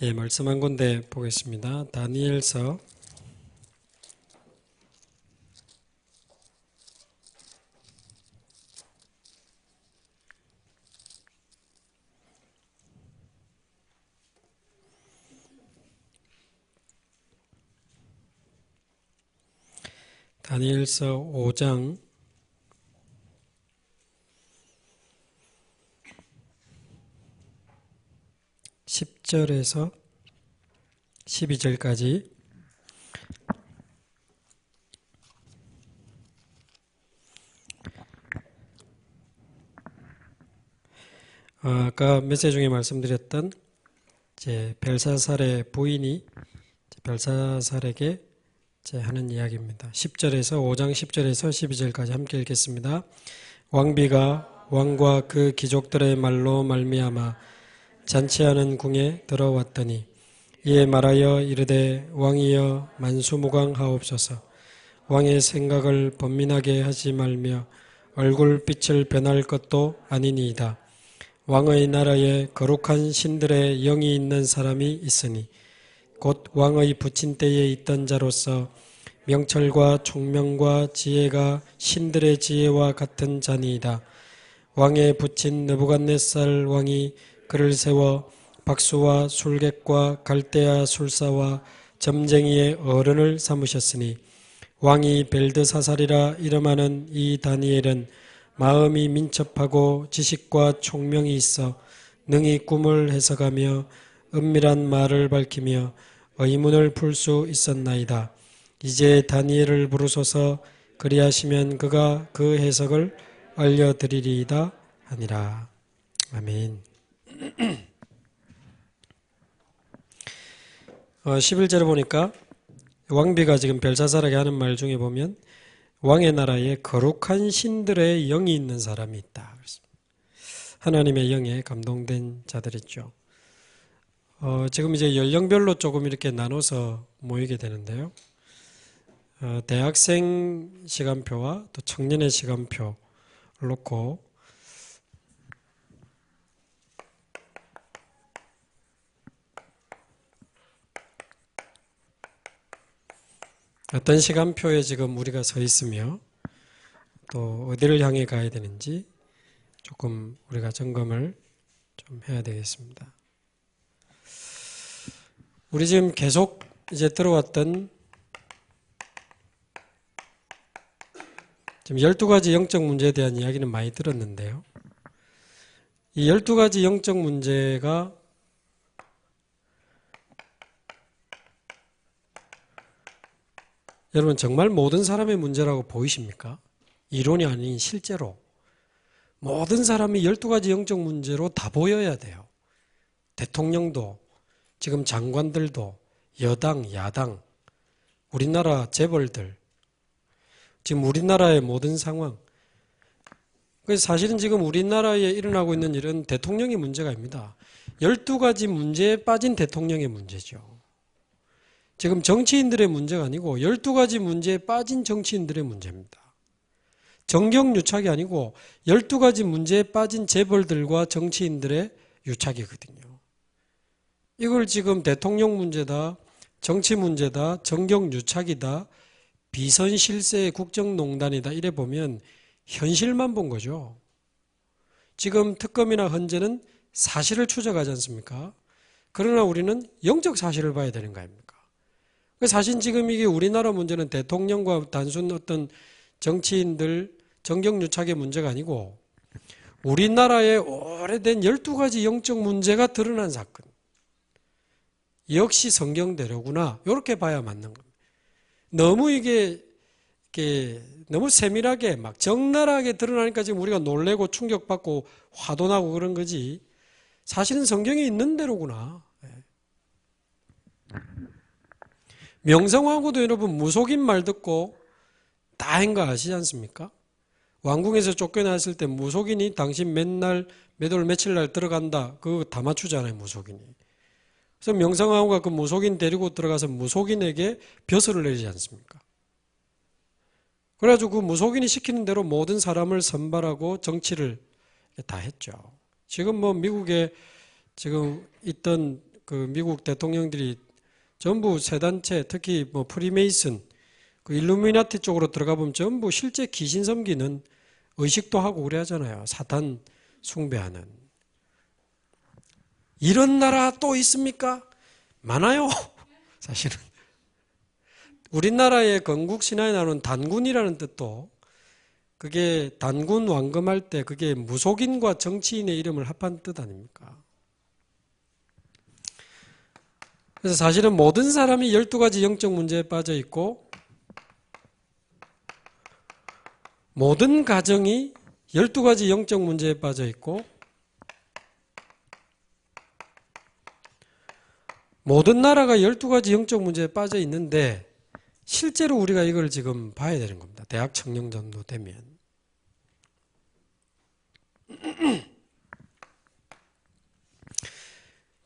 예, 말씀 한 군데 보겠습니다. 다니엘서 5장 10절에서 12절까지 아까 메시지 중에 말씀드렸던 벨사살의 부인이 벨사살에게 하는 이야기입니다. 5장 10절에서 12절까지 함께 읽겠습니다. 왕비가 왕과 그 귀족들의 말로 말미암아 잔치하는 궁에 들어왔더니 이에 말하여 이르되 왕이여 만수무강하옵소서. 왕의 생각을 번민하게 하지 말며 얼굴빛을 변할 것도 아니니이다. 왕의 나라에 거룩한 신들의 영이 있는 사람이 있으니 곧 왕의 부친 때에 있던 자로서 명철과 총명과 지혜가 신들의 지혜와 같은 자니이다. 왕의 부친 느부갓네살 왕이 그를 세워 박수와 술객과 갈대아 술사와 점쟁이의 어른을 삼으셨으니 왕이 벨드사살이라 이름하는 이 다니엘은 마음이 민첩하고 지식과 총명이 있어 능히 꿈을 해석하며 은밀한 말을 밝히며 의문을 풀 수 있었나이다. 이제 다니엘을 부르소서. 그리하시면 그가 그 해석을 알려드리리이다 하니라. 아멘. 11절에 보니까 왕비가 지금 벨사살에게 하는 말 중에 보면 왕의 나라에 거룩한 신들의 영이 있는 사람이 있다. 하나님의 영에 감동된 자들이죠. 지금 이제 연령별로 조금 이렇게 나눠서 모이게 되는데요. 대학생 시간표와 또 청년의 시간표를 놓고 어떤 시간표에 지금 우리가 서 있으며 또 어디를 향해 가야 되는지 조금 우리가 점검을 좀 해야 되겠습니다. 우리 지금 계속 이제 들어왔던 지금 12가지 영적 문제에 대한 이야기는 많이 들었는데요. 이 12가지 영적 문제가 여러분 정말 모든 사람의 문제라고 보이십니까? 이론이 아닌 실제로 모든 사람이 12가지 영적 문제로 다 보여야 돼요. 대통령도 지금 장관들도 여당, 야당, 우리나라 재벌들 지금 우리나라의 모든 상황 그래서 사실은 지금 우리나라에 일어나고 있는 일은 대통령의 문제가 아닙니다. 12가지 문제에 빠진 대통령의 문제죠. 지금 정치인들의 문제가 아니고 12가지 문제에 빠진 정치인들의 문제입니다. 정경유착이 아니고 12가지 문제에 빠진 재벌들과 정치인들의 유착이거든요. 이걸 지금 대통령 문제다, 정치 문제다, 정경유착이다, 비선실세의 국정농단이다 이래 보면 현실만 본 거죠. 지금 특검이나 헌재는 사실을 추적하지 않습니까? 그러나 우리는 영적 사실을 봐야 되는 거 아닙니까? 사실 지금 이게 우리나라 문제는 대통령과 단순 어떤 정치인들 정경유착의 문제가 아니고 우리나라의 오래된 12가지 영적 문제가 드러난 사건. 역시 성경대로구나. 이렇게 봐야 맞는 겁니다. 너무 이게 너무 세밀하게 막 적나라하게 드러나니까 지금 우리가 놀래고 충격받고 화도 나고 그런 거지. 사실은 성경에 있는 대로구나. 명성황후도 여러분 무속인 말 듣고 다 한 거 아시지 않습니까? 왕궁에서 쫓겨났을 때 무속인이 당신 맨날 몇 월 며칠 날 들어간다. 그거 다 맞추잖아요, 무속인이. 그래서 명성황후가 그 무속인 데리고 들어가서 무속인에게 벼슬을 내리지 않습니까? 그래가지고 그 무속인이 시키는 대로 모든 사람을 선발하고 정치를 다 했죠. 지금 뭐 미국에 지금 있던 그 미국 대통령들이 전부 세 단체, 특히 뭐 프리메이슨, 그 일루미나티 쪽으로 들어가 보면 전부 실제 귀신 섬기는 의식도 하고 그래 하잖아요. 사탄 숭배하는. 이런 나라 또 있습니까? 많아요. 사실은. 우리나라의 건국 신화에 나오는 단군이라는 뜻도 그게 단군 왕검할 때 그게 무속인과 정치인의 이름을 합한 뜻 아닙니까? 그래서 사실은 모든 사람이 12가지 영적 문제에 빠져 있고 모든 가정이 12가지 영적 문제에 빠져 있고 모든 나라가 12가지 영적 문제에 빠져 있는데 실제로 우리가 이걸 지금 봐야 되는 겁니다. 대학 청년 정도 되면.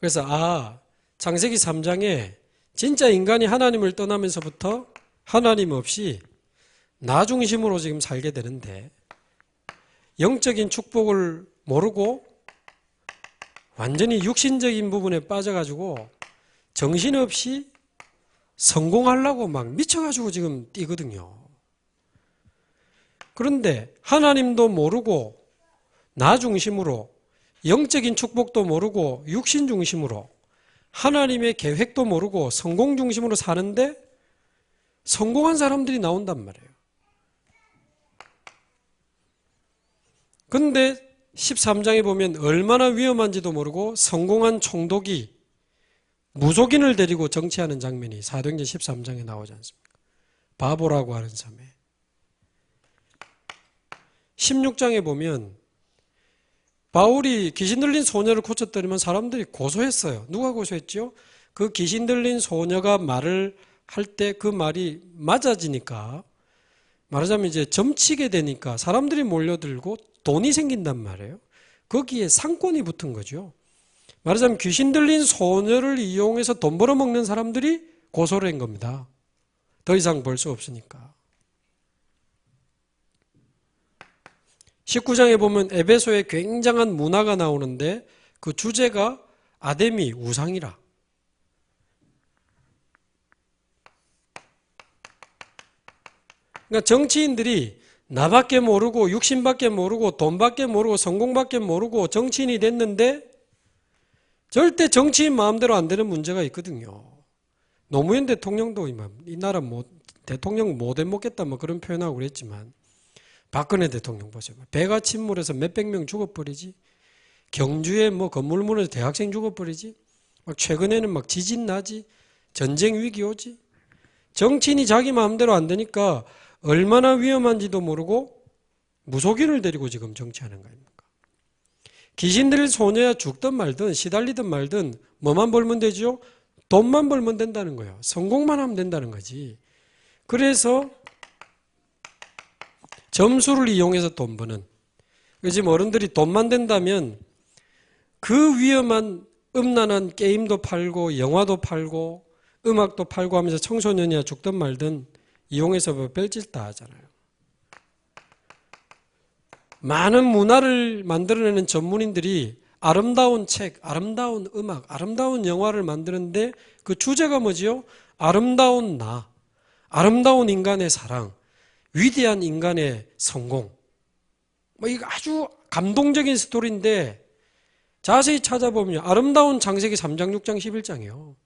그래서 창세기 3장에 진짜 인간이 하나님을 떠나면서부터 하나님 없이 나 중심으로 지금 살게 되는데 영적인 축복을 모르고 완전히 육신적인 부분에 빠져가지고 정신없이 성공하려고 막 미쳐가지고 지금 뛰거든요. 그런데 하나님도 모르고 나 중심으로 영적인 축복도 모르고 육신 중심으로 하나님의 계획도 모르고 성공 중심으로 사는데 성공한 사람들이 나온단 말이에요. 그런데 13장에 보면 얼마나 위험한지도 모르고 성공한 총독이 무속인을 데리고 정치하는 장면이 사도행전 13장에 나오지 않습니까? 바보라고 하는 섬에. 16장에 보면 바울이 귀신 들린 소녀를 고쳤더니만 사람들이 고소했어요. 누가 고소했죠? 그 귀신 들린 소녀가 말을 할 때 그 말이 맞아지니까 말하자면 이제 점치게 되니까 사람들이 몰려들고 돈이 생긴단 말이에요. 거기에 상권이 붙은 거죠. 말하자면 귀신 들린 소녀를 이용해서 돈 벌어먹는 사람들이 고소를 한 겁니다. 더 이상 벌 수 없으니까. 19장에 보면 에베소에 굉장한 문화가 나오는데 그 주제가 아데미 우상이라. 그러니까 정치인들이 나밖에 모르고 육신밖에 모르고 돈밖에 모르고 성공밖에 모르고 정치인이 됐는데 절대 정치인 마음대로 안 되는 문제가 있거든요. 노무현 대통령도 이 나라 대통령 못 해먹겠다 뭐 그런 표현하고 그랬지만 박근혜 대통령 보세요. 배가 침몰해서 몇백 명 죽어버리지. 경주에 뭐 건물 무너져서 대학생 죽어버리지. 막 최근에는 막 지진 나지. 전쟁 위기 오지. 정치인이 자기 마음대로 안 되니까 얼마나 위험한지도 모르고 무속인을 데리고 지금 정치하는 거 아닙니까? 귀신 들린 소녀야 죽든 말든 시달리든 말든 뭐만 벌면 되죠? 돈만 벌면 된다는 거예요. 성공만 하면 된다는 거지. 그래서 점수를 이용해서 돈 버는. 지금 어른들이 돈만 된다면 그 위험한 음란한 게임도 팔고 영화도 팔고 음악도 팔고 하면서 청소년이야 죽든 말든 이용해서 뭐 별짓 다 하잖아요. 많은 문화를 만들어내는 전문인들이 아름다운 책, 아름다운 음악, 아름다운 영화를 만드는데 그 주제가 뭐지요? 아름다운 나, 아름다운 인간의 사랑, 위대한 인간의 성공. 뭐 이거 아주 감동적인 스토리인데 자세히 찾아보면 아름다운 창세기 3장, 6장, 11장이요.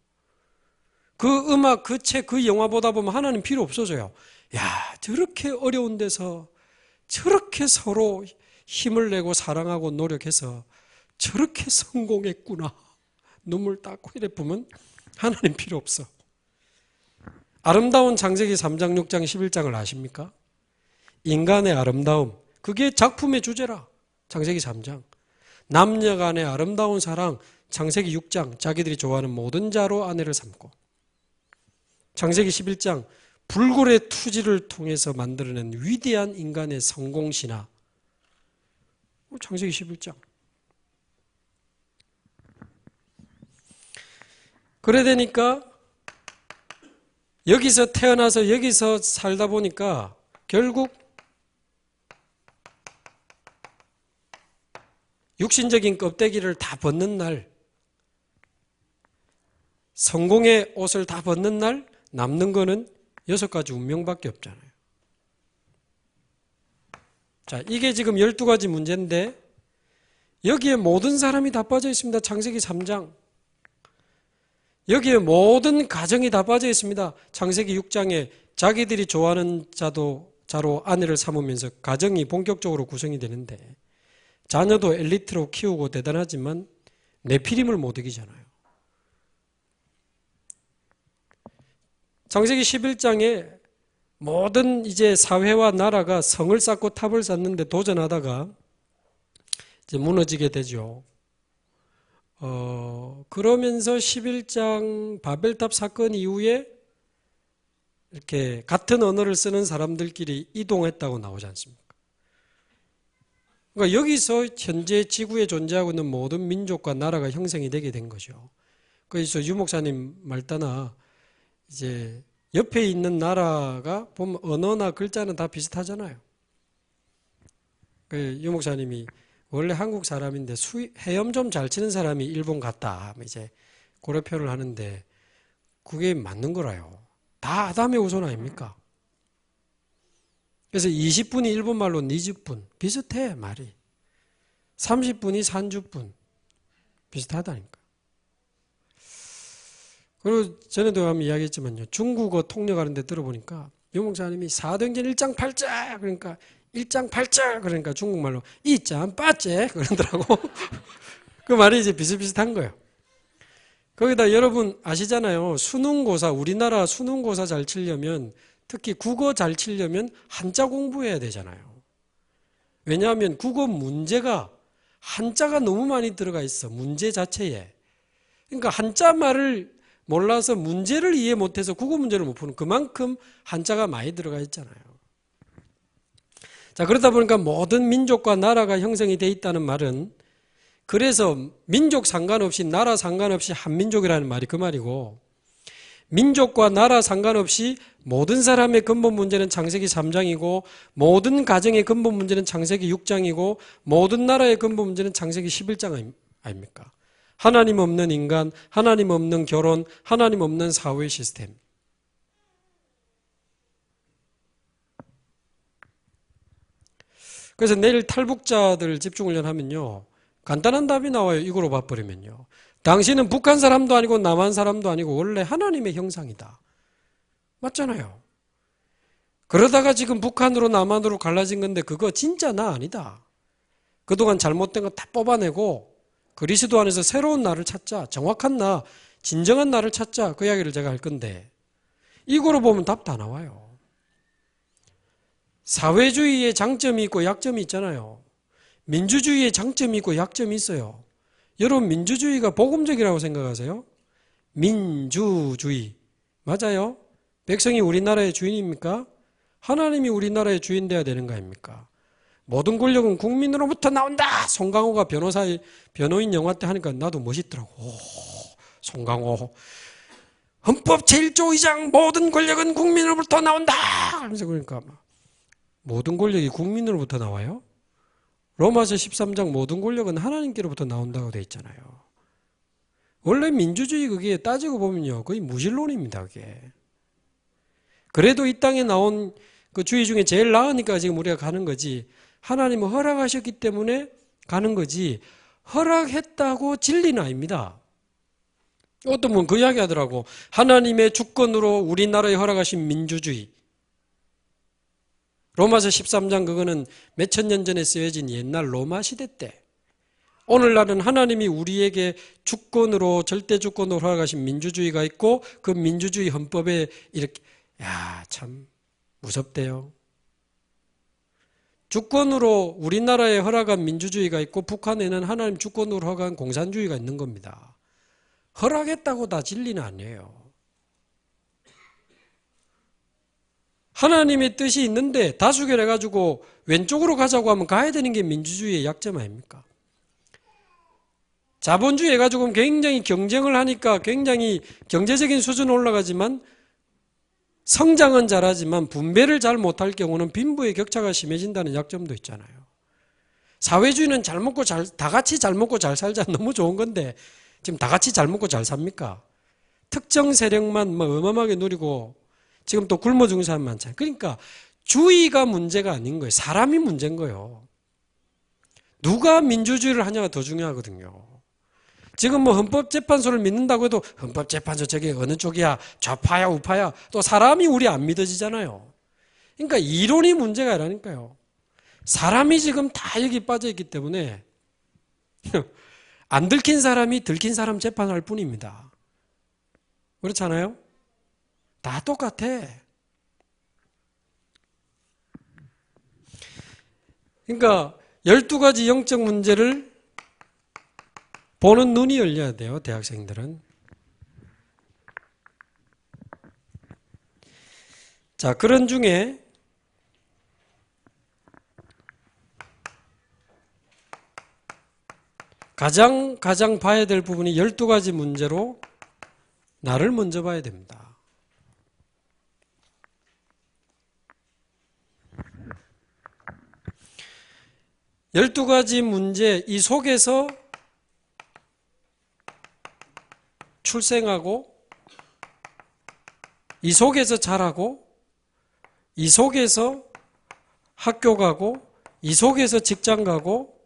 그 음악, 그 책, 그 영화 보다 보면 하나님 필요 없어져요. 야, 저렇게 어려운 데서 저렇게 서로 힘을 내고 사랑하고 노력해서 저렇게 성공했구나. 눈물 닦고 이래 보면 하나님 필요 없어. 아름다운 창세기 3장, 6장, 11장을 아십니까? 인간의 아름다움. 그게 작품의 주제라. 창세기 3장. 남녀 간의 아름다운 사랑. 창세기 6장. 자기들이 좋아하는 모든 자로 아내를 삼고. 창세기 11장. 불굴의 투지를 통해서 만들어낸 위대한 인간의 성공신화. 창세기 11장. 그래 되니까 여기서 태어나서 여기서 살다 보니까 결국 육신적인 껍데기를 다 벗는 날 성공의 옷을 다 벗는 날 남는 거는 6가지 운명밖에 없잖아요. 자, 이게 지금 12가지 문제인데 여기에 모든 사람이 다 빠져 있습니다. 창세기 3장. 여기에 모든 가정이 다 빠져 있습니다. 창세기 6장에 자기들이 좋아하는 자로 아내를 삼으면서 가정이 본격적으로 구성이 되는데 자녀도 엘리트로 키우고 대단하지만 네피림을 못 이기잖아요. 창세기 11장에 모든 이제 사회와 나라가 성을 쌓고 탑을 쌓는데 도전하다가 이제 무너지게 되죠. 그러면서 11장 바벨탑 사건 이후에 이렇게 같은 언어를 쓰는 사람들끼리 이동했다고 나오지 않습니까? 그러니까 여기서 현재 지구에 존재하고 있는 모든 민족과 나라가 형성이 되게 된 거죠. 그래서 유 목사님 말 따나 이제 옆에 있는 나라가 보면 언어나 글자는 다 비슷하잖아요. 유 목사님이 원래 한국 사람인데 헤엄 좀 잘 치는 사람이 일본 갔다. 이제 그런 표현을 하는데 그게 맞는 거라요. 다 아담의 후손 아닙니까? 그래서 20분이 일본말로 니즈분 비슷해 말이. 30분이 산주분 비슷하다니까. 그리고 전에도 한번 이야기했지만요. 중국어 통역하는 데 들어보니까 유 목사님이 사도행전 1장 8절 그러니까 1장 8절 그러니까 중국말로 2장 8절 그러더라고. 그 말이 이제 비슷비슷한 거예요. 거기다 여러분 아시잖아요. 수능고사, 우리나라 수능고사 잘 치려면 특히 국어 잘 치려면 한자 공부해야 되잖아요. 왜냐하면 국어 문제가 한자가 너무 많이 들어가 있어. 문제 자체에. 그러니까 한자 말을 몰라서 문제를 이해 못해서 국어 문제를 못 푸는 그만큼 한자가 많이 들어가 있잖아요. 자, 그러다 보니까 모든 민족과 나라가 형성이 돼 있다는 말은 그래서 민족 상관없이 나라 상관없이 한민족이라는 말이 그 말이고 민족과 나라 상관없이 모든 사람의 근본 문제는 창세기 3장이고 모든 가정의 근본 문제는 창세기 6장이고 모든 나라의 근본 문제는 창세기 11장 아닙니까? 하나님 없는 인간, 하나님 없는 결혼, 하나님 없는 사회 시스템. 그래서 내일 탈북자들 집중훈련 하면요. 간단한 답이 나와요. 이거로 봐버리면요. 당신은 북한 사람도 아니고 남한 사람도 아니고 원래 하나님의 형상이다. 맞잖아요. 그러다가 지금 북한으로 남한으로 갈라진 건데 그거 진짜 나 아니다. 그동안 잘못된 거 다 뽑아내고 그리스도 안에서 새로운 나를 찾자. 정확한 나, 진정한 나를 찾자. 그 이야기를 제가 할 건데 이거로 보면 답 다 나와요. 사회주의의 장점이 있고 약점이 있잖아요. 민주주의의 장점이 있고 약점이 있어요. 여러분 민주주의가 복음적이라고 생각하세요? 민주주의 맞아요? 백성이 우리나라의 주인입니까? 하나님이 우리나라의 주인 돼야 되는 거 아닙니까? 모든 권력은 국민으로부터 나온다. 송강호가 변호인 영화 때 하니까 나도 멋있더라고. 오, 송강호 헌법 제1조 2장 모든 권력은 국민으로부터 나온다. 하면서 그러니까 모든 권력이 국민으로부터 나와요? 로마서 13장 모든 권력은 하나님께로부터 나온다고 되어 있잖아요. 원래 민주주의 그게 따지고 보면요. 거의 무신론입니다. 그게. 그래도 이 땅에 나온 그 주의 중에 제일 나으니까 지금 우리가 가는 거지. 하나님은 허락하셨기 때문에 가는 거지. 허락했다고 진리는 아닙니다. 어떤 분은 그 이야기 하더라고. 하나님의 주권으로 우리나라에 허락하신 민주주의. 로마서 13장 그거는 몇천 년 전에 쓰여진 옛날 로마 시대 때 오늘날은 하나님이 우리에게 주권으로 절대 주권으로 허락하신 민주주의가 있고 그 민주주의 헌법에 이렇게 참 무섭대요. 주권으로 우리나라에 허락한 민주주의가 있고 북한에는 하나님 주권으로 허락한 공산주의가 있는 겁니다. 허락했다고 다 진리는 아니에요. 하나님의 뜻이 있는데 다수결해가지고 왼쪽으로 가자고 하면 가야 되는 게 민주주의의 약점 아닙니까? 자본주의 해가지고 굉장히 경쟁을 하니까 굉장히 경제적인 수준 올라가지만 성장은 잘하지만 분배를 잘 못할 경우는 빈부의 격차가 심해진다는 약점도 있잖아요. 사회주의는 잘 먹고 다 같이 잘 먹고 잘 살자 너무 좋은 건데 지금 다 같이 잘 먹고 잘 삽니까? 특정 세력만 뭐 어마어마하게 누리고 지금 또 굶어 죽는 사람 많잖아요. 그러니까 주의가 문제가 아닌 거예요. 사람이 문제인 거예요. 누가 민주주의를 하냐가 더 중요하거든요. 지금 뭐 헌법재판소를 믿는다고 해도 헌법재판소 저게 어느 쪽이야? 좌파야 우파야? 또 사람이 우리 안 믿어지잖아요. 그러니까 이론이 문제가 아니라니까요. 사람이 지금 다 여기 빠져 있기 때문에 안 들킨 사람이 들킨 사람 재판할 뿐입니다. 그렇잖아요? 다 똑같아. 그러니까 12가지 영적 문제를 보는 눈이 열려야 돼요, 대학생들은. 자, 그런 중에 가장 봐야 될 부분이 12가지 문제로 나를 먼저 봐야 됩니다. 열두 가지 문제, 이 속에서 출생하고, 이 속에서 자라고, 이 속에서 학교 가고, 이 속에서 직장 가고,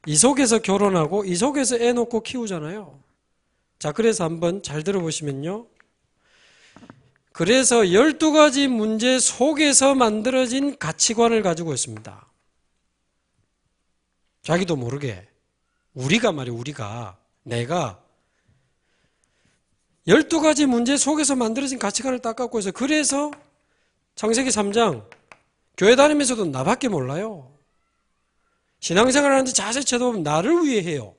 이 속에서 결혼하고, 이 속에서 애 놓고 키우잖아요. 자, 그래서 한번 잘 들어보시면요. 그래서 12가지 문제 속에서 만들어진 가치관을 가지고 있습니다. 자기도 모르게. 우리가 말이에요, 내가 12가지 문제 속에서 만들어진 가치관을 딱 갖고 있어요. 그래서 창세기 3장, 교회 다니면서도 나밖에 몰라요. 신앙생활 하는데 자세히 쳐다보면 나를 위해 해요.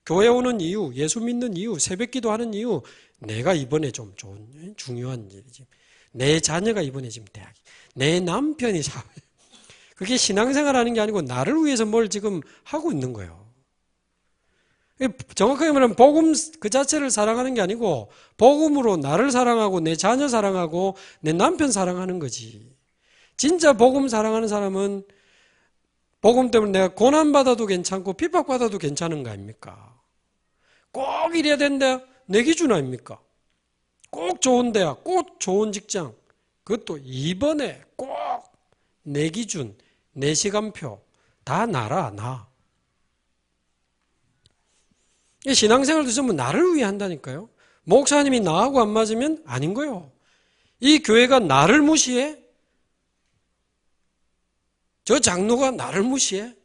교회 오는 이유, 예수 믿는 이유, 새벽기도 하는 이유, 내가 이번에 좀 좋은, 중요한 일이지. 내 자녀가 이번에 지금 대학이, 내 남편이 사회. 그게 신앙생활 하는 게 아니고 나를 위해서 뭘 지금 하고 있는 거예요. 정확하게 말하면 복음 그 자체를 사랑하는 게 아니고 복음으로 나를 사랑하고 내 자녀 사랑하고 내 남편 사랑하는 거지. 진짜 복음 사랑하는 사람은 복음 때문에 내가 고난받아도 괜찮고 핍박받아도 괜찮은 거 아닙니까? 꼭 이래야 된다. 내 기준 아닙니까? 꼭 좋은 대학, 꼭 좋은 직장. 그것도 이번에 꼭 내 기준, 내 시간표 다 나라, 나. 신앙생활도 전부 나를 위해 한다니까요. 목사님이 나하고 안 맞으면 아닌 거예요. 이 교회가 나를 무시해? 저 장로가 나를 무시해?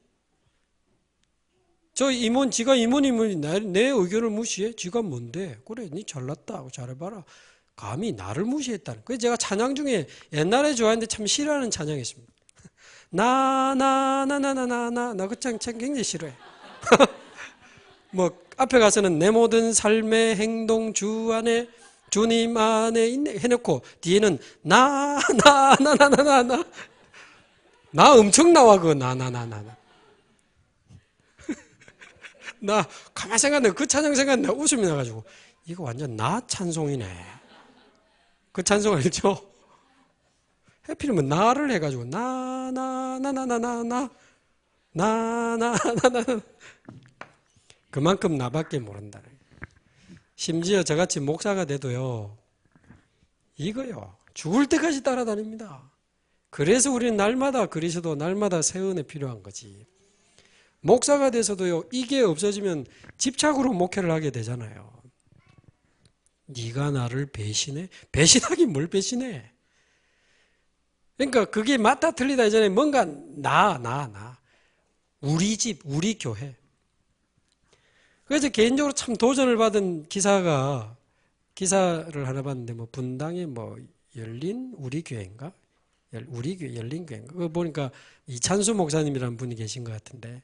저 임원, 지가 임원님이 내 의견을 무시해? 지가 뭔데? 그래, 니 잘났다 하고 잘해봐라. 감히 나를 무시했다는. 그래서 제가 찬양 중에 옛날에 좋아했는데 참 싫어하는 찬양이 있습니다. 나 그 찬양 굉장히 싫어해. 뭐 앞에 가서는 내 모든 삶의 행동 주 안에 주님 안에 있네 해놓고 뒤에는 나 엄청 나와 그거 나 가만히 생각해 그 찬양 생각나 웃음이 나가지고 이거 완전 나 찬송이네. 그 찬송 알죠? 해필이면 나를 해가지고 나 그만큼 나밖에 모른다. 심지어 저같이 목사가 돼도요, 이거요, 죽을 때까지 따라다닙니다. 그래서 우리는 날마다 그리스도, 날마다 새 은혜 필요한 거지. 목사가 돼서도요, 이게 없어지면 집착으로 목회를 하게 되잖아요. 네가 나를 배신해? 배신하긴 뭘 배신해? 그러니까 그게 맞다 틀리다 이전에 뭔가 우리 집, 우리 교회. 그래서 개인적으로 참 도전을 받은 기사를 하나 봤는데 뭐 분당에 뭐 열린 우리 교회인가? 우리 교회 열린 교회인가? 그거 보니까 이찬수 목사님이라는 분이 계신 것 같은데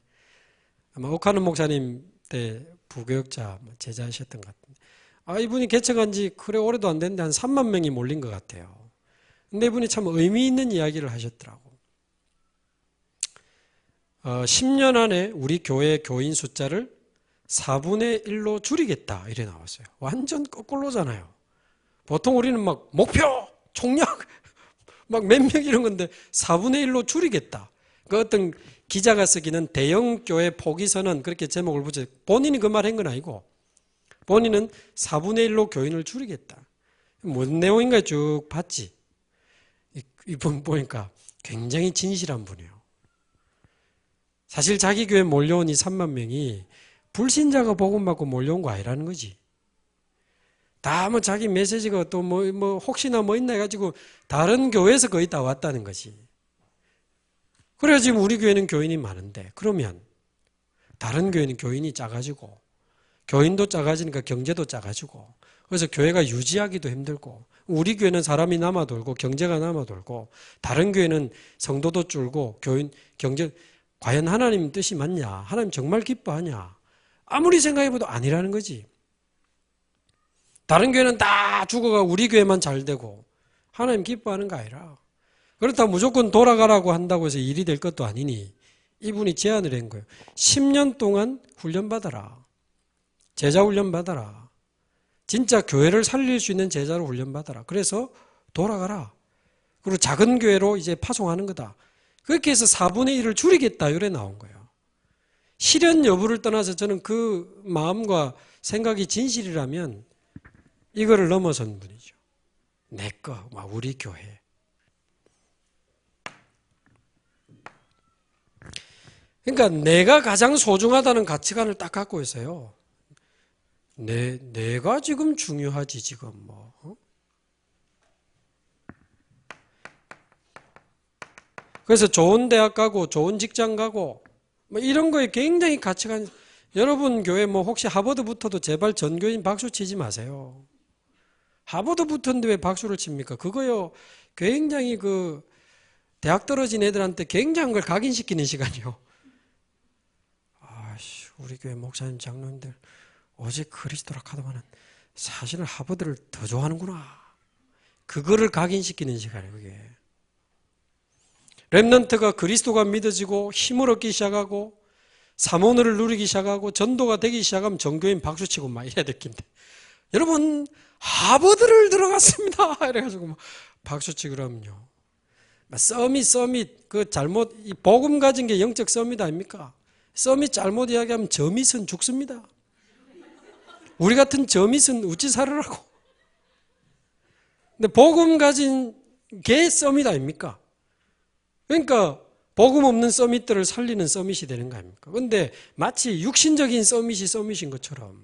아마 옥하는 목사님 때 부교역자 제자하셨던 것 같은데 이분이 개척한 지 그래 오래도 안 됐는데 한 3만 명이 몰린 것 같아요. 근데 이분이 참 의미 있는 이야기를 하셨더라고. 10년 안에 우리 교회 교인 숫자를 4분의 1로 줄이겠다 이래 나왔어요. 완전 거꾸로잖아요. 보통 우리는 막 목표, 총력 막 몇 명 이런 건데 4분의 1로 줄이겠다. 그 어떤 기자가 쓰기는 대형 교회 포기선언 그렇게 제목을 붙여 본인이 그 말 한 건 아니고 본인은 4분의 1로 교인을 줄이겠다. 뭔 내용인가 쭉 봤지. 이분 보니까 굉장히 진실한 분이에요. 사실 자기 교회 몰려온 이 3만 명이 불신자가 복음 받고 몰려온 거 아니라는 거지. 다 뭐 자기 메시지가 또 뭐 혹시나 뭐 있나 해가지고 다른 교회에서 거의 다 왔다는 거지. 그래야 지금 우리 교회는 교인이 많은데, 그러면 다른 교회는 교인이 작아지고 교인도 작아지니까 경제도 작아지고, 그래서 교회가 유지하기도 힘들고, 우리 교회는 사람이 남아 돌고 경제가 남아 돌고 다른 교회는 성도도 줄고 교인 경제, 과연 하나님 뜻이 맞냐? 하나님 정말 기뻐하냐? 아무리 생각해봐도 아니라는 거지. 다른 교회는 다 죽어가 우리 교회만 잘 되고 하나님 기뻐하는 거 아니라. 그렇다고 무조건 돌아가라고 한다고 해서 일이 될 것도 아니니 이분이 제안을 한 거예요. 10년 동안 훈련받아라. 제자 훈련받아라. 진짜 교회를 살릴 수 있는 제자로 훈련받아라. 그래서 돌아가라. 그리고 작은 교회로 이제 파송하는 거다. 그렇게 해서 4분의 1을 줄이겠다. 이래 나온 거예요. 실현 여부를 떠나서 저는 그 마음과 생각이 진실이라면 이거를 넘어선 분이죠. 내 거, 우리 교회. 그러니까 내가 가장 소중하다는 가치관을 딱 갖고 있어요. 내가 지금 중요하지, 지금 뭐. 그래서 좋은 대학 가고, 좋은 직장 가고, 뭐 이런 거에 굉장히 가치관, 여러분 교회 뭐 혹시 하버드 붙어도 제발 전교인 박수 치지 마세요. 하버드 붙었는데 왜 박수를 칩니까? 그거요, 굉장히 대학 떨어진 애들한테 굉장한 걸 각인시키는 시간이요. 아씨, 우리 교회 목사님, 장로님들, 오직 그리스도라 하더만은 사실은 하버드를 더 좋아하는구나. 그거를 각인시키는 시간이에요, 그게. 렘넌트가 그리스도가 믿어지고 힘을 얻기 시작하고 사모늘을 누리기 시작하고 전도가 되기 시작하면 전교인 박수치고 막 이래야 될 텐데, 여러분 하버드를 들어갔습니다 이래가지고 막 박수치고 그러면요, 서밋 그 잘못, 이 복음 가진 게 영적 서밋 아닙니까? 서밋 잘못 이야기하면 저밋은 죽습니다. 우리 같은 저밋은 어찌 살으라고. 근데 복음 가진 게 서밋 아닙니까? 그러니까 복음 없는 서밋들을 살리는 서밋이 되는 거 아닙니까? 그런데 마치 육신적인 서밋이 서밋인 것처럼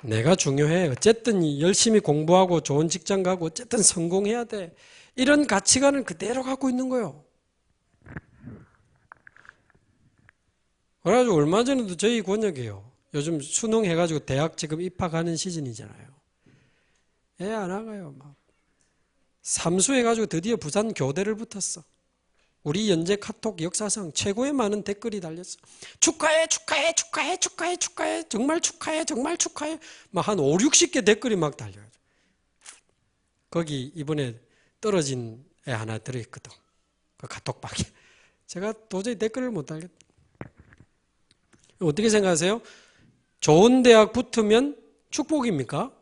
내가 중요해. 어쨌든 열심히 공부하고 좋은 직장 가고 어쨌든 성공해야 돼. 이런 가치관을 그대로 갖고 있는 거예요. 그래가지고 얼마 전에도 저희 권역이에요. 요즘 수능해가지고 대학 지금 입학하는 시즌이잖아요. 애 안 나가요. 막 삼수해가지고 드디어 부산 교대를 붙었어. 우리 연재 카톡 역사상 최고의 많은 댓글이 달렸어. 축하해, 축하해, 축하해, 축하해, 축하해, 정말 축하해, 정말 축하해. 막 한 5, 60개 댓글이 막 달려요. 거기 이번에 떨어진 애 하나 들어있거든. 그 카톡방에. 제가 도저히 댓글을 못 달겠다. 어떻게 생각하세요? 좋은 대학 붙으면 축복입니까?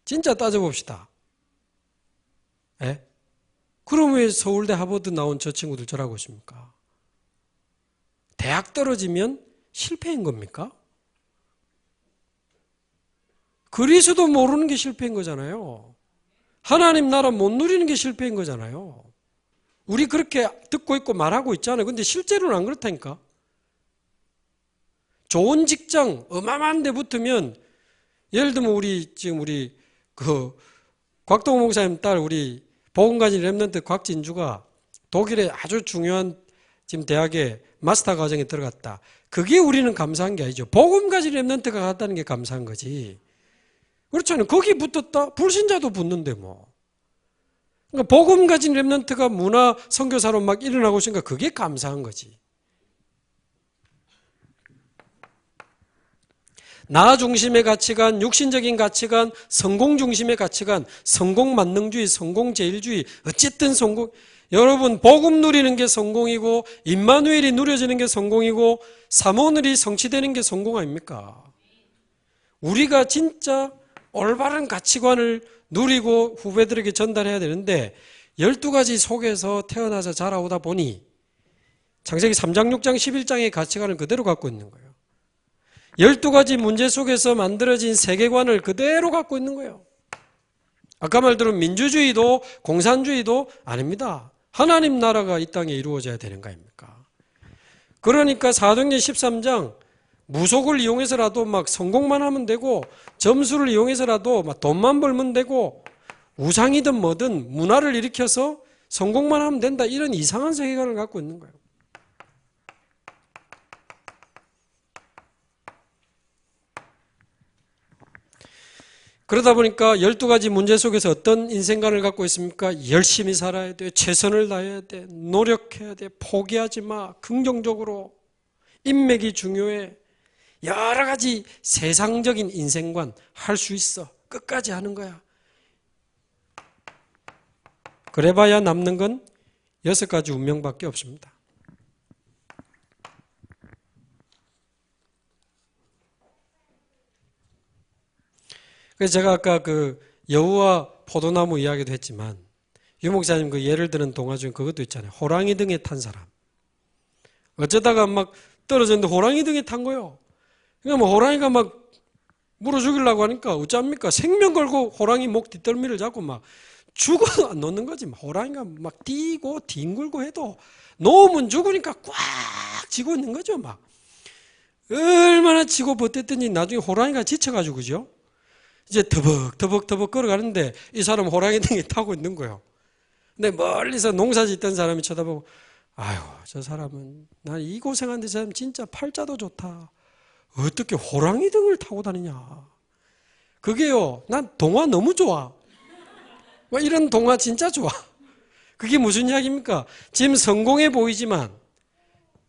진짜 따져봅시다. 예? 그럼 왜 서울대 하버드 나온 저 친구들 저라고 하십니까? 대학 떨어지면 실패인 겁니까? 그리스도 모르는 게 실패인 거잖아요. 하나님 나라 못 누리는 게 실패인 거잖아요. 우리 그렇게 듣고 있고 말하고 있잖아요. 근데 실제로는 안 그렇다니까. 좋은 직장 어마어마한 데 붙으면, 예를 들면 우리 곽동호 목사님 딸 우리 복음가진 렘넌트 곽진주가 독일의 아주 중요한 지금 대학에 마스터 과정에 들어갔다. 그게 우리는 감사한 게 아니죠. 복음가진 렘넌트가 갔다는 게 감사한 거지. 그렇잖아요. 거기 붙었다? 불신자도 붙는데 뭐. 그러니까 복음가진 렘넌트가 문화 선교사로 막 일어나고 있으니까 그게 감사한 거지. 나 중심의 가치관, 육신적인 가치관, 성공 중심의 가치관, 성공 만능주의, 성공 제일주의, 어쨌든 성공. 여러분 복음 누리는 게 성공이고 임마누엘이 누려지는 게 성공이고 사모늘이 성취되는 게 성공 아닙니까? 우리가 진짜 올바른 가치관을 누리고 후배들에게 전달해야 되는데 12가지 속에서 태어나서 자라오다 보니 창세기 3장, 6장, 11장의 가치관을 그대로 갖고 있는 거예요. 12가지 문제 속에서 만들어진 세계관을 그대로 갖고 있는 거예요. 아까 말대로 민주주의도 공산주의도 아닙니다. 하나님 나라가 이 땅에 이루어져야 되는 거 아닙니까? 그러니까 사도행전 13장 무속을 이용해서라도 막 성공만 하면 되고 점수를 이용해서라도 막 돈만 벌면 되고 우상이든 뭐든 문화를 일으켜서 성공만 하면 된다, 이런 이상한 세계관을 갖고 있는 거예요. 그러다 보니까 12가지 문제 속에서 어떤 인생관을 갖고 있습니까? 열심히 살아야 돼, 최선을 다해야 돼, 노력해야 돼, 포기하지 마, 긍정적으로, 인맥이 중요해, 여러 가지 세상적인 인생관, 할 수 있어, 끝까지 하는 거야. 그래봐야 남는 건 6가지 운명밖에 없습니다. 그래서 제가 아까 그 여우와 포도나무 이야기도 했지만 유 목사님 그 예를 드는 동화 중에 그것도 있잖아요. 호랑이 등에 탄 사람. 어쩌다가 막 떨어졌는데 호랑이 등에 탄 거예요. 그러니까 뭐 호랑이가 막 물어 죽이려고 하니까 어쩝니까? 생명 걸고 호랑이 목 뒷덜미를 잡고 막 죽어도 안 놓는 거지. 호랑이가 막 뛰고 뒹굴고 해도 놓으면 죽으니까 꽉 쥐고 있는 거죠. 막 얼마나 치고 버텼더니 나중에 호랑이가 지쳐가지고, 그죠? 이제 터벅터벅 걸어가는데 이 사람 호랑이 등에 타고 있는 거예요. 근데 멀리서 농사 짓던 사람이 쳐다보고, 아유, 저 사람은, 난 이 고생하는데 저 사람 진짜 팔자도 좋다. 어떻게 호랑이 등을 타고 다니냐. 그게요, 난 동화 너무 좋아. 뭐 이런 동화 진짜 좋아. 그게 무슨 이야기입니까? 지금 성공해 보이지만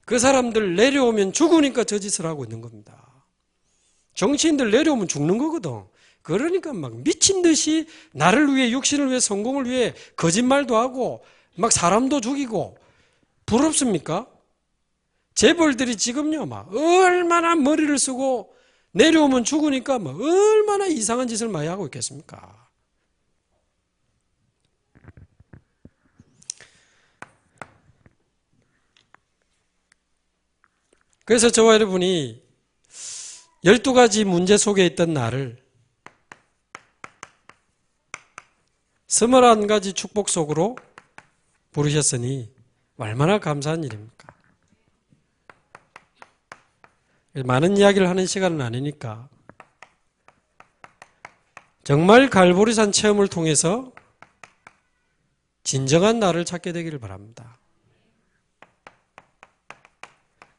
그 사람들 내려오면 죽으니까 저 짓을 하고 있는 겁니다. 정치인들 내려오면 죽는 거거든. 그러니까 막 미친 듯이 나를 위해, 육신을 위해, 성공을 위해 거짓말도 하고 막 사람도 죽이고. 부럽습니까? 재벌들이 지금요 막 얼마나 머리를 쓰고 내려오면 죽으니까 막 얼마나 이상한 짓을 많이 하고 있겠습니까? 그래서 저와 여러분이 12가지 문제 속에 있던 나를 21가지 축복 속으로 부르셨으니 얼마나 감사한 일입니까? 많은 이야기를 하는 시간은 아니니까 정말 갈보리산 체험을 통해서 진정한 나를 찾게 되기를 바랍니다.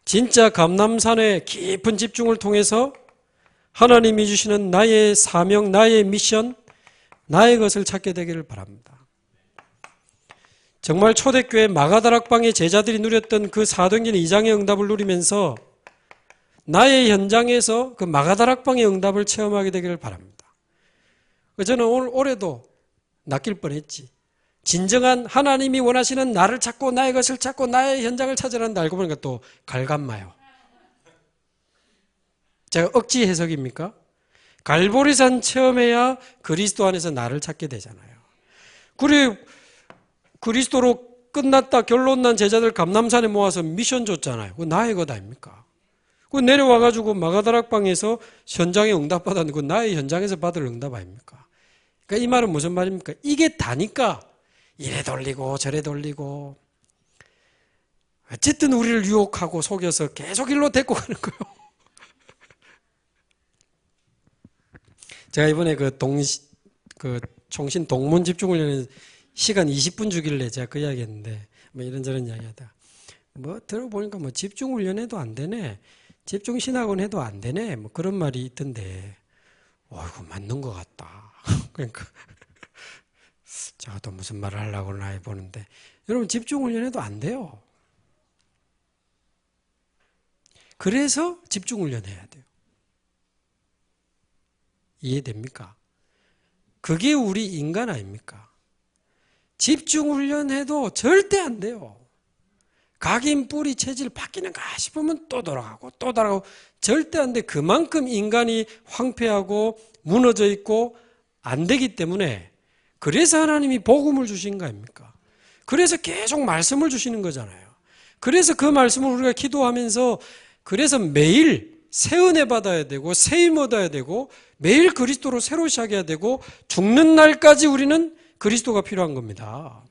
진짜 감람산의 깊은 집중을 통해서 하나님이 주시는 나의 사명, 나의 미션, 나의 것을 찾게 되기를 바랍니다. 정말 초대교회 마가다락방의 제자들이 누렸던 그 사도행전 2장의 응답을 누리면서 나의 현장에서 그 마가다락방의 응답을 체험하게 되기를 바랍니다. 저는 올해도 낚일 뻔했지. 진정한 하나님이 원하시는 나를 찾고 나의 것을 찾고 나의 현장을 찾으라는데 알고 보니까 또 갈감마요. 제가 억지 해석입니까? 갈보리산 체험해야 그리스도 안에서 나를 찾게 되잖아요. 그리고 그리스도로 끝났다 결론 난 제자들 감람산에 모아서 미션 줬잖아요. 그거 나의 것 아닙니까? 그 내려와가지고 마가다락방에서 현장에 응답받았는데 그 나의 현장에서 받을 응답 아닙니까? 그러니까 이 말은 무슨 말입니까? 이게 다니까 이래 돌리고 저래 돌리고 어쨌든 우리를 유혹하고 속여서 계속 일로 데리고 가는 거예요. 제가 이번에 그 총신 동문 집중훈련에 시간 20분 주길래 제가 그 이야기 했는데 뭐 이런저런 이야기 하다 뭐 들어보니까 뭐 집중훈련 해도 안 되네, 집중신학원 해도 안 되네, 뭐 그런 말이 있던데 어이구 맞는 것 같다. 그러니까 제가 또 무슨 말을 하려고 하나 해보는데 여러분 집중훈련 해도 안 돼요. 그래서 집중훈련 해야 돼요. 이해됩니까? 그게 우리 인간 아닙니까? 집중훈련해도 절대 안 돼요. 각인 뿌리 체질 바뀌는가 싶으면 또 돌아가고 또 돌아가고 절대 안 돼. 그만큼 인간이 황폐하고 무너져 있고 안 되기 때문에 그래서 하나님이 복음을 주신 거 아닙니까? 그래서 계속 말씀을 주시는 거잖아요. 그래서 그 말씀을 우리가 기도하면서 그래서 매일 새 은혜 받아야 되고 새 힘 얻어야 되고 매일 그리스도로 새로 시작해야 되고 죽는 날까지 우리는 그리스도가 필요한 겁니다.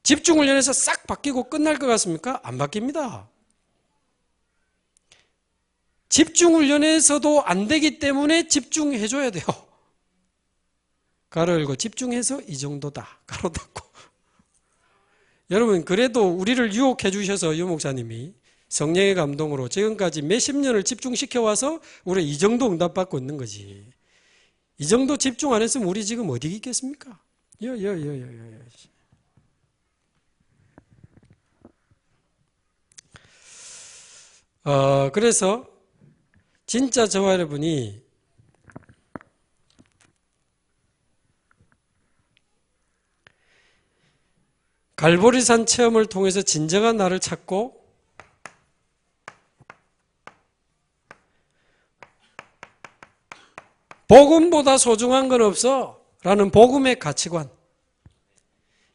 집중훈련에서 싹 바뀌고 끝날 것 같습니까? 안 바뀝니다. 집중훈련에서도 안 되기 때문에 집중해줘야 돼요. 가로 열고 집중해서 이 정도다. 가로 닫고. 여러분 그래도 우리를 유혹해 주셔서 유 목사님이 성령의 감동으로 지금까지 몇십 년을 집중시켜 와서 우리 이 정도 응답받고 있는 거지. 이 정도 집중 안 했으면 우리 지금 어디 있겠습니까? 그래서 진짜 저와 여러분이 갈보리산 체험을 통해서 진정한 나를 찾고 복음보다 소중한 건 없어 라는 복음의 가치관,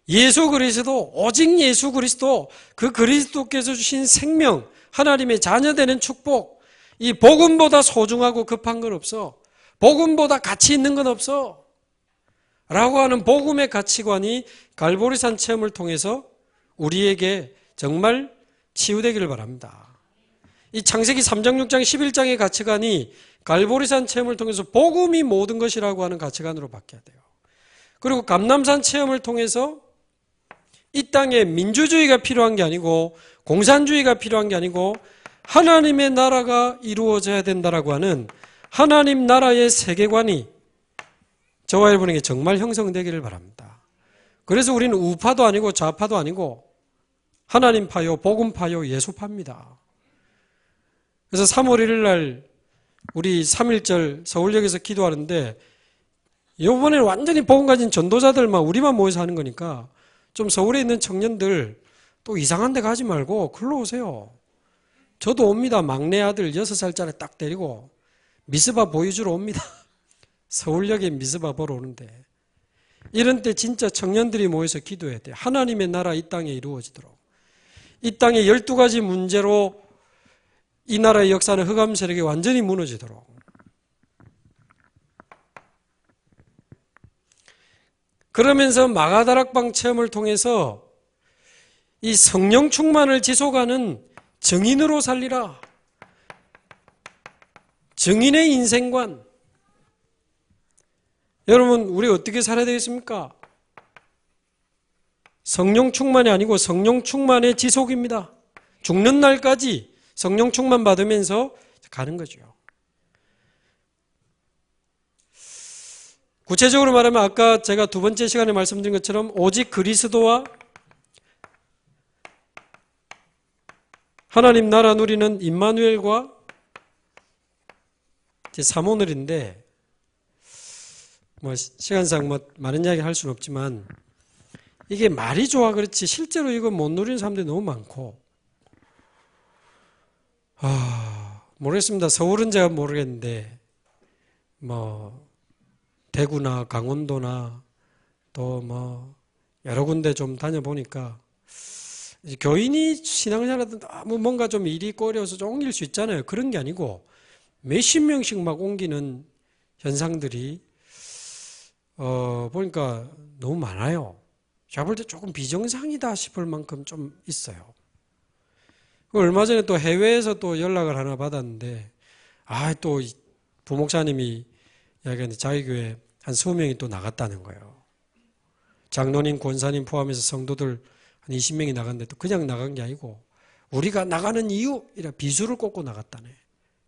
예수 그리스도, 오직 예수 그리스도, 그 그리스도께서 주신 생명, 하나님의 자녀되는 축복, 이 복음보다 소중하고 급한 건 없어, 복음보다 가치 있는 건 없어 라고 하는 복음의 가치관이 갈보리산 체험을 통해서 우리에게 정말 치유되기를 바랍니다. 이 창세기 3장, 6장, 11장의 가치관이 갈보리산 체험을 통해서 복음이 모든 것이라고 하는 가치관으로 바뀌어야 돼요. 그리고 감람산 체험을 통해서 이 땅에 민주주의가 필요한 게 아니고 공산주의가 필요한 게 아니고 하나님의 나라가 이루어져야 된다라고 하는 하나님 나라의 세계관이 저와 여러분에게 정말 형성되기를 바랍니다. 그래서 우리는 우파도 아니고 좌파도 아니고 하나님파요, 복음파요, 예수파입니다. 그래서 3월 1일 날 우리 3.1절 서울역에서 기도하는데 이번에는 완전히 복음 가진 전도자들만 우리만 모여서 하는 거니까 좀 서울에 있는 청년들 또 이상한 데 가지 말고 글로 오세요. 저도 옵니다. 막내 아들 6살짜리 딱 데리고 미스바 보여주러 옵니다. 서울역에 미스바 보러 오는데 이런 때 진짜 청년들이 모여서 기도해야 돼요. 하나님의 나라 이 땅에 이루어지도록. 이 땅에 12가지 문제로 이 나라의 역사는 흑암 세력이 완전히 무너지도록. 그러면서 마가다락방 체험을 통해서 이 성령 충만을 지속하는 증인으로 살리라. 증인의 인생관. 여러분 우리 어떻게 살아야 되겠습니까? 성령 충만이 아니고 성령 충만의 지속입니다. 죽는 날까지 성령 충만 받으면서 가는 거죠. 구체적으로 말하면 아까 제가 두 번째 시간에 말씀드린 것처럼 오직 그리스도와 하나님 나라 누리는 임마누엘과 제 사모늘인데 뭐 시간상 많은 이야기 할 수는 없지만 이게 말이 좋아 그렇지 실제로 이거 못 누리는 사람들이 너무 많고 모르겠습니다. 서울은 제가 모르겠는데 뭐 대구나 강원도나 또 뭐 여러 군데 좀 다녀보니까 교인이 신앙생활하던 너무 뭔가 좀 일이 꼬려서 좀 옮길 수 있잖아요. 그런 게 아니고 몇십 명씩 막 옮기는 현상들이 보니까 너무 많아요. 제가 볼 때 조금 비정상이다 싶을 만큼 좀 있어요. 얼마 전에 또 해외에서 또 연락을 하나 받았는데 또 부목사님이 이야기하는데 자기 교회 한 20명이 또 나갔다는 거예요. 장로님, 권사님 포함해서 성도들 한 20명이 나갔는데 또 그냥 나간 게 아니고 우리가 나가는 이유 이라 비수를 꽂고 나갔다네.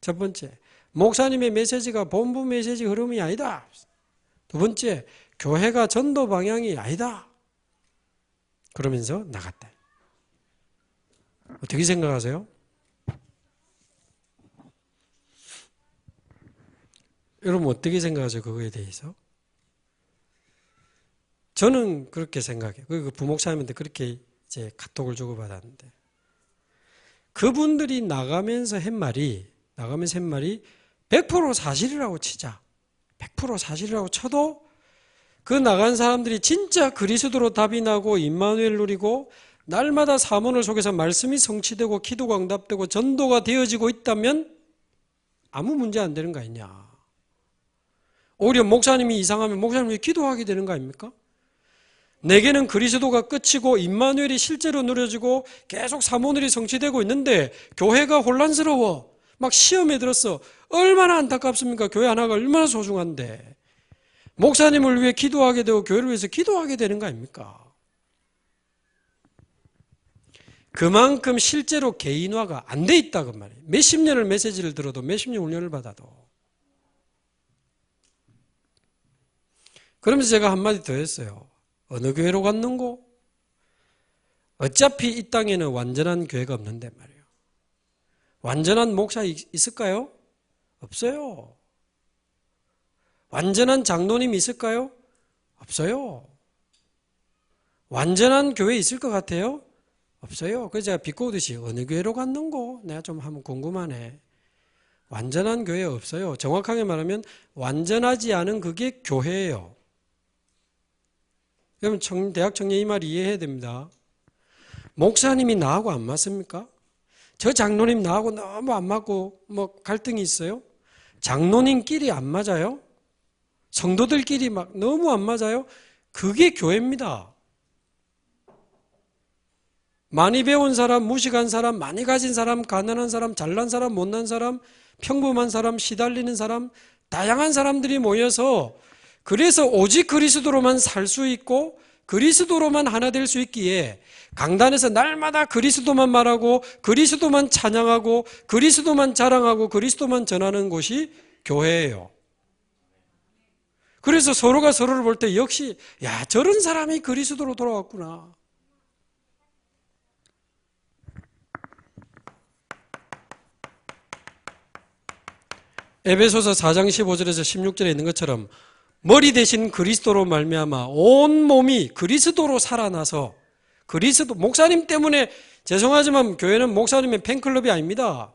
첫 번째, 목사님의 메시지가 본부 메시지 흐름이 아니다. 두 번째, 교회가 전도 방향이 아니다. 그러면서 나갔다. 어떻게 생각하세요? 여러분 어떻게 생각하세요? 그거에 대해서? 저는 그렇게 생각해요. 그 부목사님한테 그렇게 이제 카톡을 주고받았는데 그분들이 나가면서 한 말이 100% 사실이라고 치자. 100% 사실이라고 쳐도 그 나간 사람들이 진짜 그리스도로 답이 나고 임마누엘 누리고 날마다 사문을 속에서 말씀이 성취되고 기도가 응답되고 전도가 되어지고 있다면 아무 문제 안 되는 거 아니냐. 오히려 목사님이 이상하면 목사님이 기도하게 되는 거 아닙니까? 내게는 그리스도가 끝이고 임마누엘이 실제로 누려지고 계속 사모늘이 성취되고 있는데 교회가 혼란스러워. 막 시험에 들었어. 얼마나 안타깝습니까? 교회 하나가 얼마나 소중한데. 목사님을 위해 기도하게 되고 교회를 위해서 기도하게 되는 거 아닙니까? 그만큼 실제로 개인화가 안 돼 있다고 말이에요. 몇십 년을 메시지를 들어도 몇십 년 훈련을 받아도. 그러면서 제가 한마디 더 했어요. 어느 교회로 갔는고? 어차피 이 땅에는 완전한 교회가 없는데 말이에요. 완전한 목사 있을까요? 없어요. 완전한 장로님 있을까요? 없어요. 완전한 교회 있을 것 같아요? 없어요. 그래서 제가 비꼬듯이 어느 교회로 갔는고? 내가 좀 한번 궁금하네. 완전한 교회 없어요. 정확하게 말하면 완전하지 않은 그게 교회예요. 그러면 대학 청년 이 말 이해해야 됩니다. 목사님이 나하고 안 맞습니까? 저 장로님 나하고 너무 안 맞고 뭐 갈등이 있어요? 장로님끼리 안 맞아요? 성도들끼리 막 너무 안 맞아요? 그게 교회입니다. 많이 배운 사람, 무식한 사람, 많이 가진 사람, 가난한 사람, 잘난 사람, 못난 사람, 평범한 사람, 시달리는 사람, 다양한 사람들이 모여서 그래서 오직 그리스도로만 살 수 있고 그리스도로만 하나 될 수 있기에 강단에서 날마다 그리스도만 말하고 그리스도만 찬양하고 그리스도만 자랑하고 그리스도만 전하는 곳이 교회예요. 그래서 서로가 서로를 볼 때 역시 야 저런 사람이 그리스도로 돌아왔구나. 에베소서 4장 15절에서 16절에 있는 것처럼 머리 대신 그리스도로 말미암아 온 몸이 그리스도로 살아나서 그리스도 목사님 때문에 죄송하지만 교회는 목사님의 팬클럽이 아닙니다.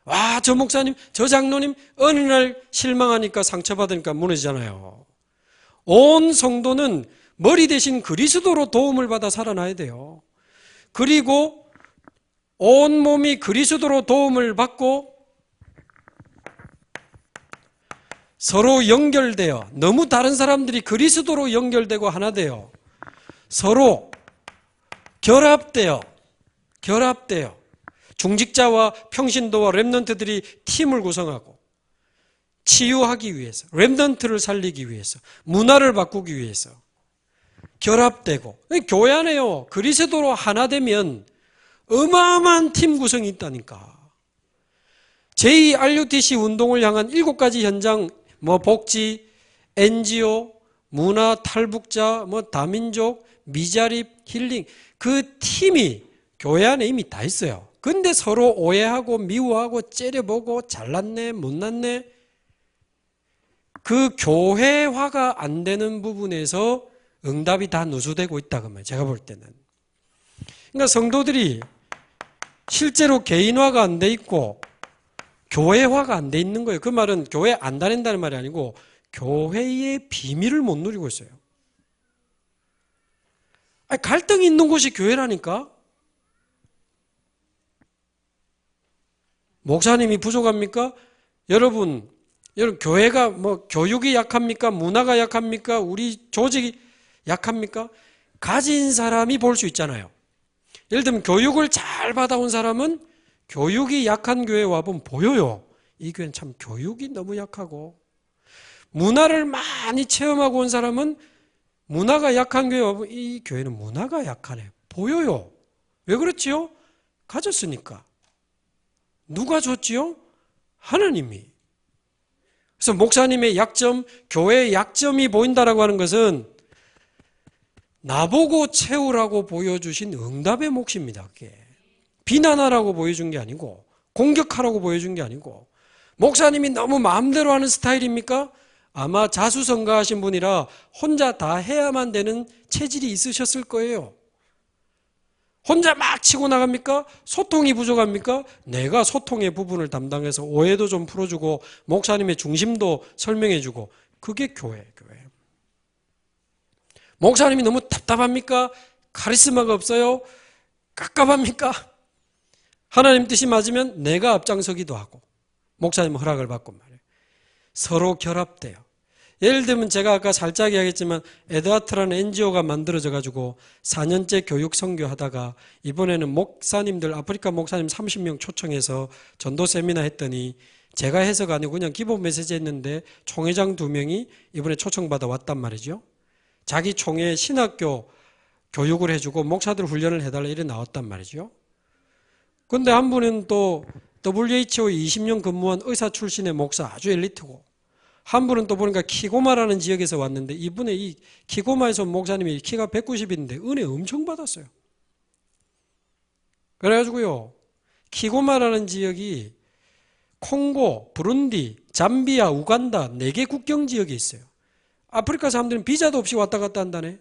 와, 저 목사님, 저 장로님 어느 날 실망하니까 상처받으니까 무너지잖아요. 온 성도는 머리 대신 그리스도로 도움을 받아 살아나야 돼요. 그리고 온 몸이 그리스도로 도움을 받고 서로 연결되어 너무 다른 사람들이 그리스도로 연결되고 하나 되어 서로 결합되어 중직자와 평신도와 렘넌트들이 팀을 구성하고 치유하기 위해서 렘넌트를 살리기 위해서 문화를 바꾸기 위해서 결합되고 교회 안에요. 그리스도로 하나 되면 어마어마한 팀 구성이 있다니까. 제2RUTC 운동을 향한 7가지 현장 복지, NGO, 문화, 탈북자, 다민족, 미자립, 힐링 그 팀이 교회 안에 이미 다 있어요. 근데 서로 오해하고 미워하고 째려보고 잘났네 못났네 그 교회화가 안 되는 부분에서 응답이 다 누수되고 있다 그러면 제가 볼 때는. 그러니까 성도들이 실제로 개인화가 안 돼 있고 교회화가 안 돼 있는 거예요. 그 말은 교회 안 다닌다는 말이 아니고 교회의 비밀을 못 누리고 있어요. 아니, 갈등이 있는 곳이 교회라니까. 목사님이 부족합니까? 여러분 교회가 교육이 약합니까? 문화가 약합니까? 우리 조직이 약합니까? 가진 사람이 볼 수 있잖아요. 예를 들면 교육을 잘 받아온 사람은 교육이 약한 교회에 와보면 보여요. 이 교회는 참 교육이 너무 약하고 문화를 많이 체험하고 온 사람은 문화가 약한 교회에 와보면 이 교회는 문화가 약하네. 보여요. 왜 그렇지요? 가졌으니까. 누가 줬지요? 하나님이. 그래서 목사님의 약점, 교회의 약점이 보인다라고 하는 것은 나보고 채우라고 보여주신 응답의 몫입니다. 그게. 비난하라고 보여준 게 아니고 공격하라고 보여준 게 아니고 목사님이 너무 마음대로 하는 스타일입니까? 아마 자수성가하신 분이라 혼자 다 해야만 되는 체질이 있으셨을 거예요. 혼자 막 치고 나갑니까? 소통이 부족합니까? 내가 소통의 부분을 담당해서 오해도 좀 풀어주고 목사님의 중심도 설명해주고 그게 교회. 목사님이 너무 답답합니까? 카리스마가 없어요? 깝깝합니까? 하나님 뜻이 맞으면 내가 앞장서기도 하고 목사님 허락을 받고 말이에요. 서로 결합돼요. 예를 들면 제가 아까 살짝 이야기했지만 에드하트라는 NGO가 만들어져 가지고 4년째 교육 선교하다가 이번에는 목사님들 아프리카 목사님 30명 초청해서 전도 세미나 했더니 제가 해서가 아니고 그냥 기본 메시지 했는데 총회장 2명이 이번에 초청받아 왔단 말이죠. 자기 총회 신학교 교육을 해주고 목사들 훈련을 해달라 이래 나왔단 말이죠. 근데 한 분은 또 WHO에 20년 근무한 의사 출신의 목사 아주 엘리트고 한 분은 또 보니까 키고마라는 지역에서 왔는데 이분의 이 키고마에서 온 목사님이 키가 190인데 은혜 엄청 받았어요. 그래가지고요. 키고마라는 지역이 콩고, 부룬디, 잠비아, 우간다 4개 국경 지역이 있어요. 아프리카 사람들은 비자도 없이 왔다 갔다 한다네.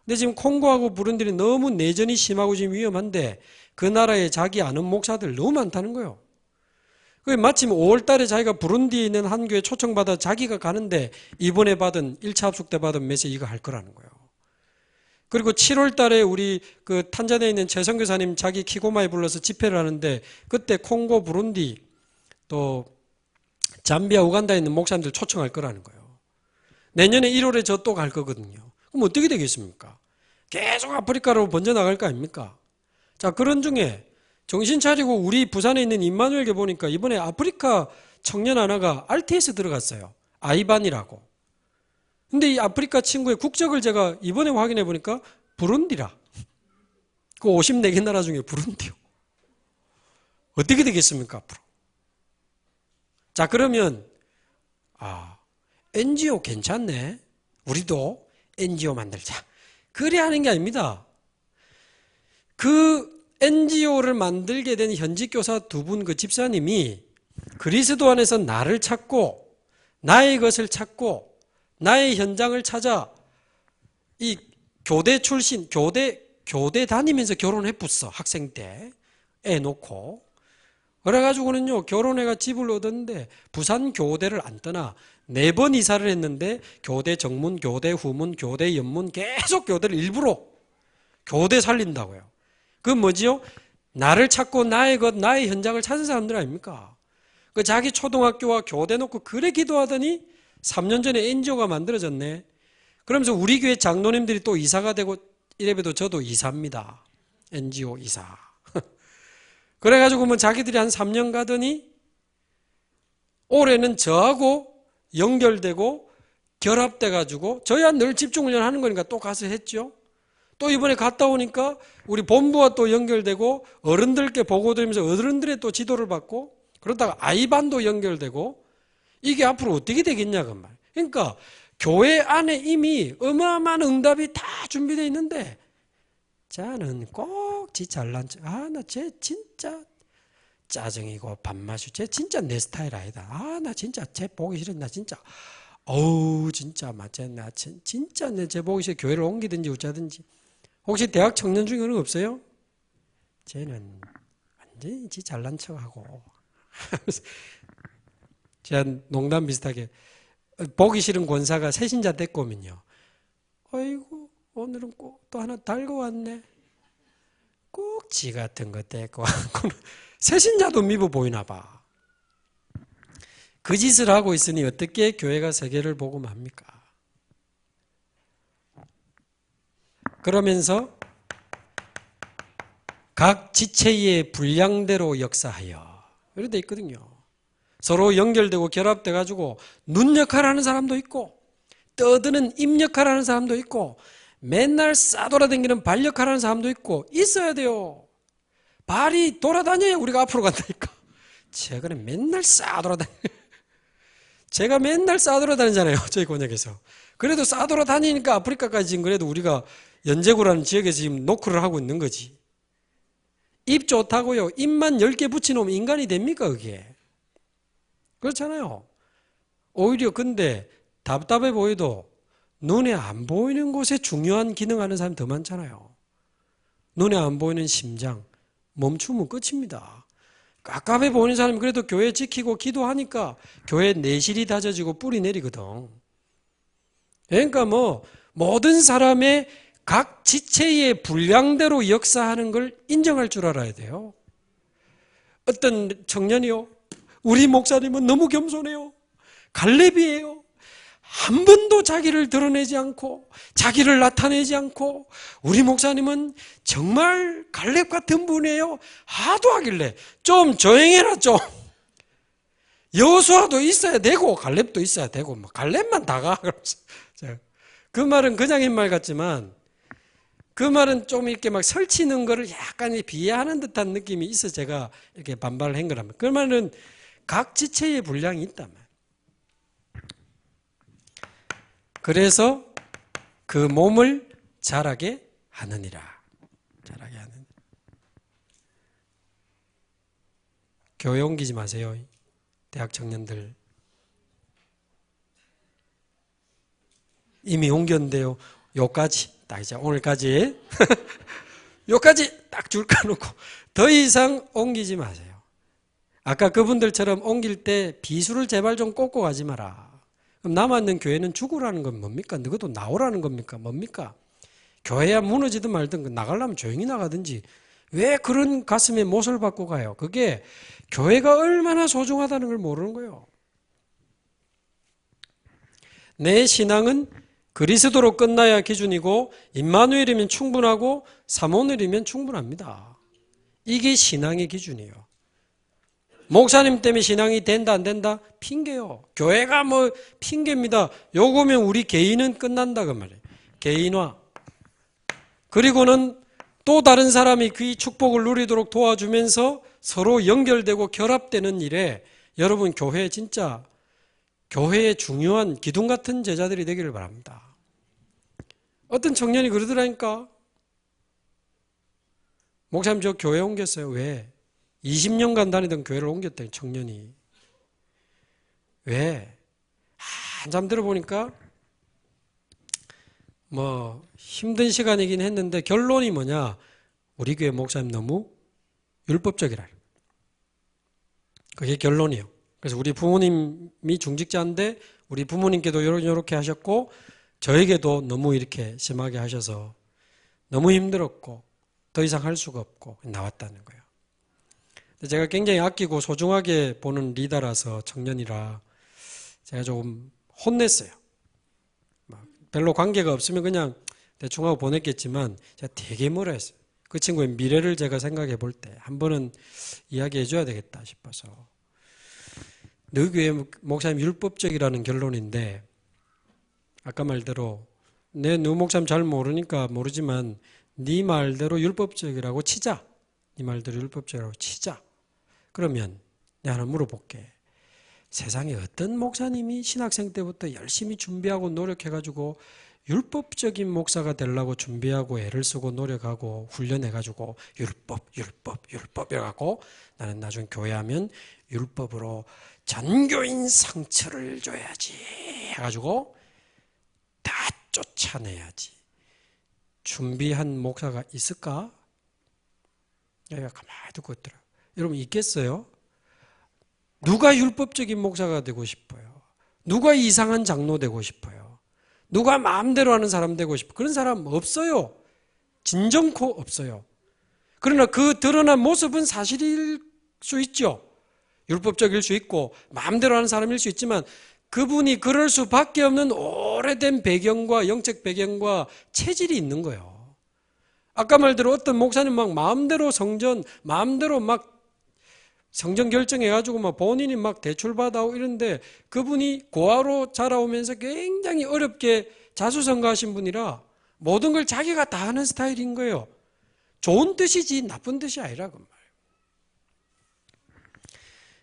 근데 지금 콩고하고 부룬디는 너무 내전이 심하고 지금 위험한데 그 나라에 자기 아는 목사들 너무 많다는 거예요. 마침 5월 달에 자기가 부룬디에 있는 한 교회 초청받아 자기가 가는데 이번에 받은 1차 합숙 때 받은 메시지 이거 할 거라는 거예요. 그리고 7월 달에 우리 그 탄자니아에 있는 최선교사님 자기 키고마에 불러서 집회를 하는데 그때 콩고, 부룬디 또 잠비아, 우간다에 있는 목사님들 초청할 거라는 거예요. 내년에 1월에 저 또 갈 거거든요. 그럼 어떻게 되겠습니까? 계속 아프리카로 번져나갈 거 아닙니까? 자, 그런 중에 정신 차리고 우리 부산에 있는 임마누엘교 보니까 이번에 아프리카 청년 하나가 RTS 들어갔어요. 아이반이라고. 근데 이 아프리카 친구의 국적을 제가 이번에 확인해 보니까 부룬디라. 그 54개 나라 중에 부룬디요. 어떻게 되겠습니까, 앞으로? 자, 그러면 NGO 괜찮네. 우리도 NGO 만들자. 그래 하는 게 아닙니다. 그 NGO를 만들게 된 현직 교사 2분 그 집사님이 그리스도 안에서 나를 찾고 나의 것을 찾고 나의 현장을 찾아 이 교대 출신 교대 다니면서 결혼했었어. 학생 때 애 놓고 그래가지고는요 결혼해가 집을 얻었는데 부산 교대를 안 떠나 4번 이사를 했는데 교대 정문, 교대 후문, 교대 연문 계속 교대를 일부러 교대 살린다고요. 그건 뭐지요? 나를 찾고 나의 것, 나의 현장을 찾은 사람들 아닙니까? 그 자기 초등학교와 교대 놓고 그래 기도하더니 3년 전에 NGO가 만들어졌네. 그러면서 우리 교회 장로님들이 또 이사가 되고 이래봬도 저도 이사입니다. NGO 이사. 그래가지고 뭐 자기들이 한 3년 가더니 올해는 저하고 연결되고 결합돼가지고 저야 늘 집중훈련 하는 거니까 또 가서 했죠. 또 이번에 갔다 오니까 우리 본부와 또 연결되고 어른들께 보고드리면서 어른들의 또 지도를 받고 그러다가 아이반도 연결되고 이게 앞으로 어떻게 되겠냐 그 말. 그러니까 교회 안에 이미 어마어마한 응답이 다 준비되어 있는데 자는 꼭 지 잘난 척. 나 쟤 진짜 짜증이고 밥맛이 쟤 진짜 내 스타일 아니다. 나 진짜 쟤 보기 싫은 나 진짜 진짜 맞지 나 진짜 내 쟤 보기 싫어 교회를 옮기든지 어쩌든지. 혹시 대학 청년 중에는 없어요? 쟤는 완전히 지 잘난 척하고 제가 농담 비슷하게 보기 싫은 권사가 새신자 데리고 오면요. 아이고 오늘은 꼭 또 하나 달고 왔네. 꼭 지 같은 거 데리고 왔고 새신자도 미워 보이나 봐. 그 짓을 하고 있으니 어떻게 교회가 세계를 복음합니까? 그러면서 각 지체의 분량대로 역사하여 이렇게 돼 있거든요. 서로 연결되고 결합돼 가지고 눈 역할하는 사람도 있고 떠드는 입 역할하는 사람도 있고 맨날 싸돌아다니는 발 역할하는 사람도 있고 있어야 돼요. 발이 돌아다녀야 우리가 앞으로 간다니까. 최근에 맨날 싸돌아다녀. 제가 맨날 싸돌아다니잖아요. 저희 곤약에서. 그래도 싸돌아다니니까 아프리카까지 지금 그래도 우리가 연제구라는 지역에서 지금 노크를 하고 있는 거지. 입 좋다고요. 입만 10개 붙여놓으면 인간이 됩니까 그게? 그렇잖아요. 오히려 근데 답답해 보여도 눈에 안 보이는 곳에 중요한 기능하는 사람이 더 많잖아요. 눈에 안 보이는 심장 멈추면 끝입니다. 깝깝해 보이는 사람이 그래도 교회 지키고 기도하니까 교회 내실이 다져지고 뿌리 내리거든. 그러니까 뭐 모든 사람의 각 지체의 분량대로 역사하는 걸 인정할 줄 알아야 돼요. 어떤 청년이요, 우리 목사님은 너무 겸손해요, 갈렙이에요, 한 번도 자기를 드러내지 않고 자기를 나타내지 않고 우리 목사님은 정말 갈렙 같은 분이에요 하도 하길래 좀 조용해라 좀. 여호수아도 있어야 되고 갈렙도 있어야 되고 뭐 갈렙만 다가. 그 말은 그냥인 말 같지만 그 말은 좀 이렇게 막 설치는 거를 약간 비하하는 듯한 느낌이 있어 제가 이렇게 반발을 한 거라면. 그 말은 각 지체의 분량이 있단 말이에요. 그래서 그 몸을 자라게 하느니라. 자라게 하느니라. 교회 옮기지 마세요. 대학 청년들. 이미 옮겼는데요. 요까지. 딱 이제 오늘까지. 요까지 딱 줄 까놓고 더 이상 옮기지 마세요. 아까 그분들처럼 옮길 때 비수를 제발 좀 꽂고 가지 마라. 그럼 남아있는 교회는 죽으라는 건 뭡니까? 너희도 나오라는 겁니까? 뭡니까? 교회야 무너지든 말든 나가려면 조용히 나가든지 왜 그런 가슴에 못을 받고 가요? 그게 교회가 얼마나 소중하다는 걸 모르는 거예요. 내 신앙은 그리스도로 끝나야 기준이고 임마누엘이면 충분하고 사모늘이면 충분합니다. 이게 신앙의 기준이에요. 목사님 때문에 신앙이 된다 안 된다? 핑계요. 교회가 뭐 핑계입니다. 요거면 우리 개인은 끝난다 그 말이에요. 개인화. 그리고는 또 다른 사람이 그 축복을 누리도록 도와주면서 서로 연결되고 결합되는 일에 여러분 교회 진짜 교회의 중요한 기둥 같은 제자들이 되기를 바랍니다. 어떤 청년이 그러더라니까. 목사님 저 교회 옮겼어요. 왜? 20년간 다니던 교회를 옮겼다니 청년이. 왜? 한참 들어보니까 뭐 힘든 시간이긴 했는데 결론이 뭐냐? 우리 교회 목사님 너무 율법적이라. 그게 결론이에요. 그래서 우리 부모님이 중직자인데 우리 부모님께도 이렇게 하셨고 저에게도 너무 이렇게 심하게 하셔서 너무 힘들었고 더 이상 할 수가 없고 나왔다는 거예요. 제가 굉장히 아끼고 소중하게 보는 리더라서 청년이라 제가 조금 혼냈어요. 별로 관계가 없으면 그냥 대충 하고 보냈겠지만 제가 되게 뭐라 했어요. 그 친구의 미래를 제가 생각해 볼 때 한 번은 이야기해 줘야 되겠다 싶어서. 너희 교회 목사님 율법적이라는 결론인데 아까 말대로 내 누 목사님 잘 모르니까 모르지만 네 말대로 율법적이라고 치자. 네 말대로 율법적이라고 치자. 그러면 내가 하나 물어볼게. 세상에 어떤 목사님이 신학생 때부터 열심히 준비하고 노력해가지고 율법적인 목사가 되려고 준비하고 애를 쓰고 노력하고 훈련해가지고 율법 이래갖고 나는 나중에 교회하면 율법으로 전교인 상처를 줘야지 해가지고 다 쫓아내야지. 준비한 목사가 있을까? 내가 가만히 듣고 있더라. 여러분 있겠어요? 누가 율법적인 목사가 되고 싶어요? 누가 이상한 장로 되고 싶어요? 누가 마음대로 하는 사람 되고 싶어요? 그런 사람 없어요. 진정코 없어요. 그러나 그 드러난 모습은 사실일 수 있죠. 율법적일 수 있고 마음대로 하는 사람일 수 있지만 그분이 그럴 수밖에 없는 오래된 배경과 영적 배경과 체질이 있는 거예요. 아까 말대로 어떤 목사님 막 마음대로 마음대로 막 성전 결정해가지고 막 본인이 막 대출받아오고 이런데 그분이 고아로 자라오면서 굉장히 어렵게 자수성가하신 분이라 모든 걸 자기가 다 하는 스타일인 거예요. 좋은 뜻이지 나쁜 뜻이 아니라 그 말이에요.